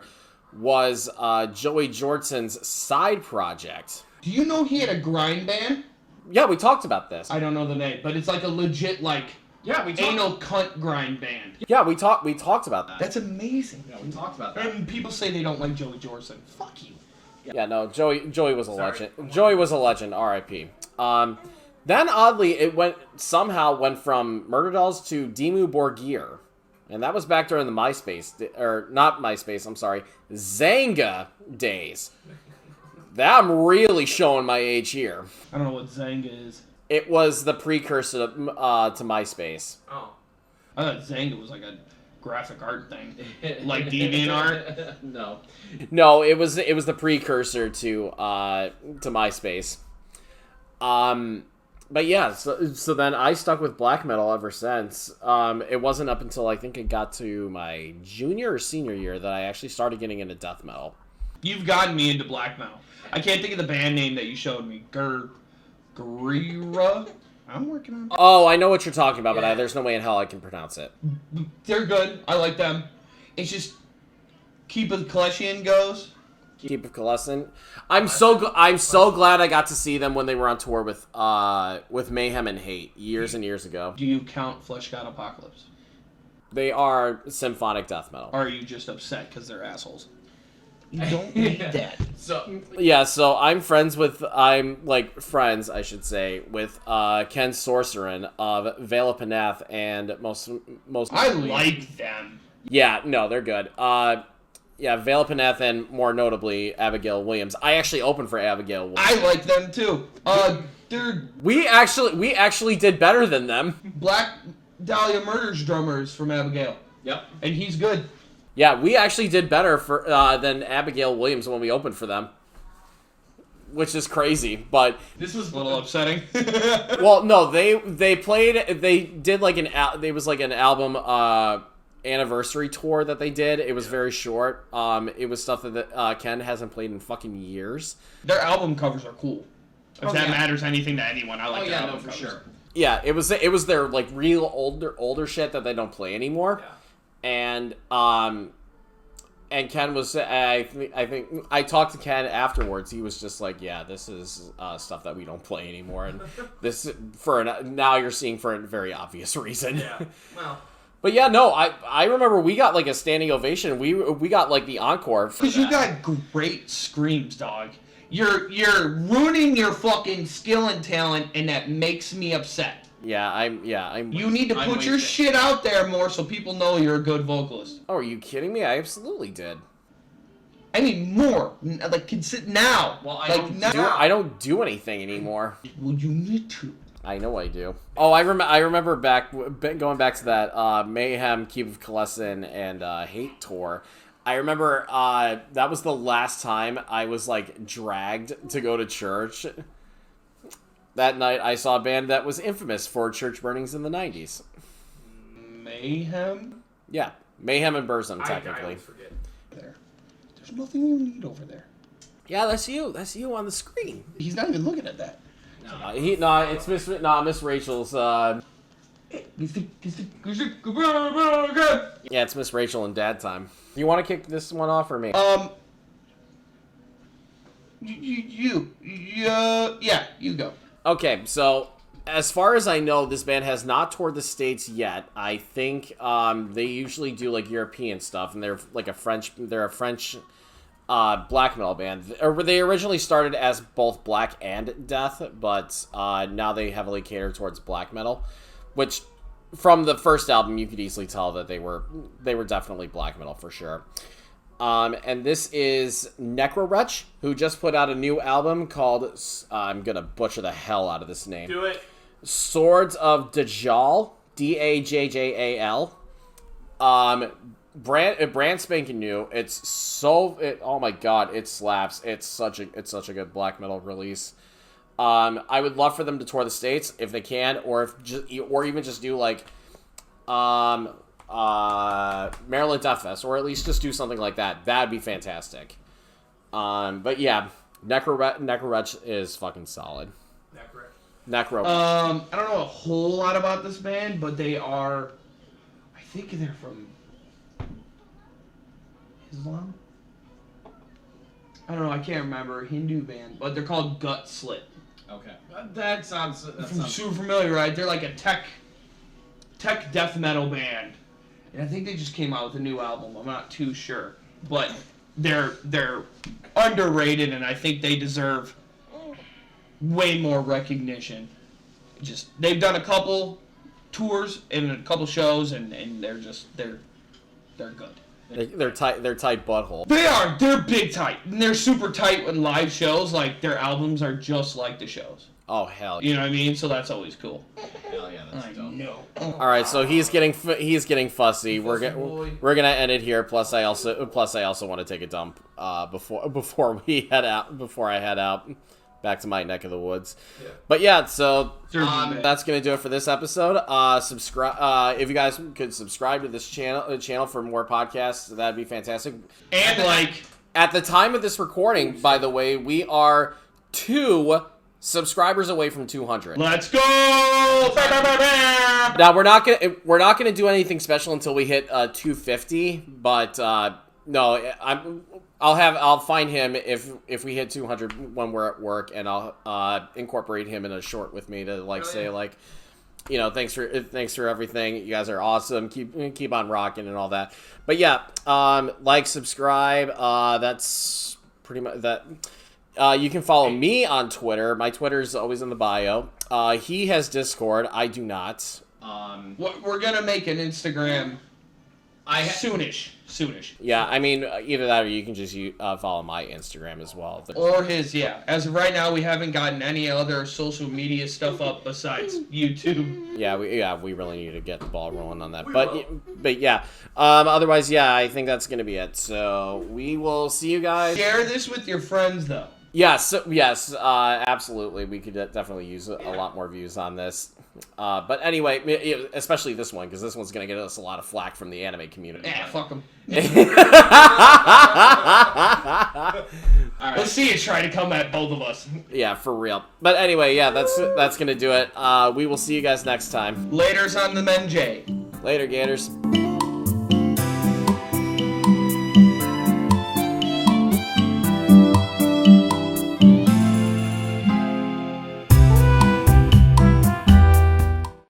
was Joey Jordison's side project. Do you know he had a grind band? Yeah, we talked about this. I don't know the name, but it's like a legit Yeah, we talked. anal cunt grind band. Yeah, we talked about that. That's amazing. Yeah, we talked about that. And people say they don't like Joey Jordison. Fuck you. Yeah, no, Joey was a legend. Joey was a legend, R.I.P. Then oddly, it somehow went from Murder Dolls to Dimmu Borgir. And that was back during the MySpace, or not MySpace, I'm sorry, Zanga days. That I'm really showing my age here. I don't know what Zanga is. It was the precursor to MySpace. Oh. I thought Zanga was like a graphic art thing, like DeviantArt. No. No, it was the precursor to MySpace. But yeah, so then I stuck with black metal ever since. It wasn't up until I think it got to my junior or senior year that I actually started getting into death metal. You've gotten me into black metal. I can't think of the band name that you showed me. Grira? I'm working on it. Oh, I know what you're talking about, Yeah. but there's no way in hell I can pronounce it. They're good. I like them. It's just Keep of Kalechian goes. Keep of Kalessin. I'm so glad I got to see them when they were on tour with Mayhem and Hate years and years ago. Do you count Flesh God Apocalypse? They are symphonic death metal. Or are you just upset because they're assholes? You don't need that. So Yeah, so I'm friends, I should say, with Ken Sorcerin of Veil of Panath and most. I like them. Yeah, no, they're good. Yeah, Veil of Panath and more notably Abigail Williams. I actually opened for Abigail Williams. I like them too. They're We actually did better than them. Black Dahlia Murders drummers from Abigail, yep. and he's good. Yeah, we actually did better than Abigail Williams when we opened for them, which is crazy. But This was a little upsetting. well, no, they did like there was like an album anniversary tour that they did. It was very short. It was stuff that Ken hasn't played in fucking years. Their album covers are cool. If Oh, that yeah. matters anything to anyone, I like Oh their yeah, album no, for covers. sure. Yeah, it was their like real older shit that they don't play anymore. Yeah. And Ken was I think I talked to Ken afterwards. He was just like, yeah, this is stuff that we don't play anymore, and this now you're seeing for a very obvious reason. Yeah. Well. But yeah, no, I remember we got like a standing ovation. We got like the encore for Because you that. got great screams, dog. You're ruining your fucking skill and talent, and that makes me upset. I'm. You need to put your shit out there more so people know you're a good vocalist. Oh, are you kidding me? I absolutely did. I mean, more. Like, now. Well, I like, don't now. I don't do anything anymore. Well, you need to. I know I do. Oh, I remember going back to that Mayhem, Keep of Kalessin, and Hate tour. I remember that was the last time I was like dragged to go to church. That night, I saw a band that was infamous for church burnings in the 90s. Mayhem? Yeah, Mayhem and Burzum, I technically. always forget. There's nothing you need over there. Yeah, that's you. That's you on the screen. He's not even looking at that. It's Miss Rachel's. Yeah, it's Miss Rachel and Dad time. You want to kick this one off or me? Yeah, you go. Okay, so as far as I know, this band has not toured the States yet. I think they usually do like European stuff, and they're a French black metal band. They originally started as both black and death, but now they heavily cater towards black metal, which from the first album you could easily tell that they were definitely black metal for sure. And this is Necrowretch, who just put out a new album called, I'm gonna butcher the hell out of this name. Do it. Swords of Dajjal, Dajjal. Brand spanking new. Oh my god, it slaps. It's such a good black metal release. I would love for them to tour the States if they can, or even just do like Maryland Death Fest, or at least just do something like that. That'd be fantastic. But yeah, Necrowretch is fucking solid. Necro. I don't know a whole lot about this band, but I think they're from Islam? I don't know, I can't remember. Hindu band, but they're called Gut Slit. Okay. That sounds Super familiar, right? They're like a tech death metal band. And I think they just came out with a new album. I'm not too sure. But they're underrated, and I think they deserve way more recognition. They've done a couple tours and a couple shows, and they're good. They're tight. They're tight butthole. They are. They're big tight. And they're super tight when live shows. Like, their albums are just like the shows. Oh hell. You know what I mean? So that's always cool. Hell yeah, that's dope. No. All right, so he's getting fussy. We're gonna end it here. Plus, I also want to take a dump before we head out. Before I head out back to my neck of the woods. Yeah. But yeah, so that's gonna do it for this episode. Subscribe if you guys could subscribe to this channel for more podcasts. That'd be fantastic. And like at the time of this recording, by the way, we are 2 subscribers away from 200. Let's go! Now we're not gonna do anything special until we hit 250. But no, I'll find him if we hit 200 when we're at work, and I'll incorporate him in a short with me to say thanks for everything. You guys are awesome. Keep on rocking and all that. But yeah, subscribe. That's pretty much that. You can follow me on Twitter. My Twitter is always in the bio. He has Discord. I do not. We're gonna make an Instagram. Soonish. Yeah, I mean, either that or you can just follow my Instagram as well. Or his, yeah. As of right now, we haven't gotten any other social media stuff up besides YouTube. Yeah, we really need to get the ball rolling on that. But yeah, otherwise, yeah, I think that's gonna be it. So we will see you guys. Share this with your friends, though. Yes, absolutely. We could definitely use a lot more views on this. But anyway, especially this one, because this one's going to get us a lot of flack from the anime community. Yeah, fuck them. Let's see you try to come at both of us. Yeah, for real. But anyway, yeah, that's going to do it. We will see you guys next time. Laters on the men, Jay. Later, Gators.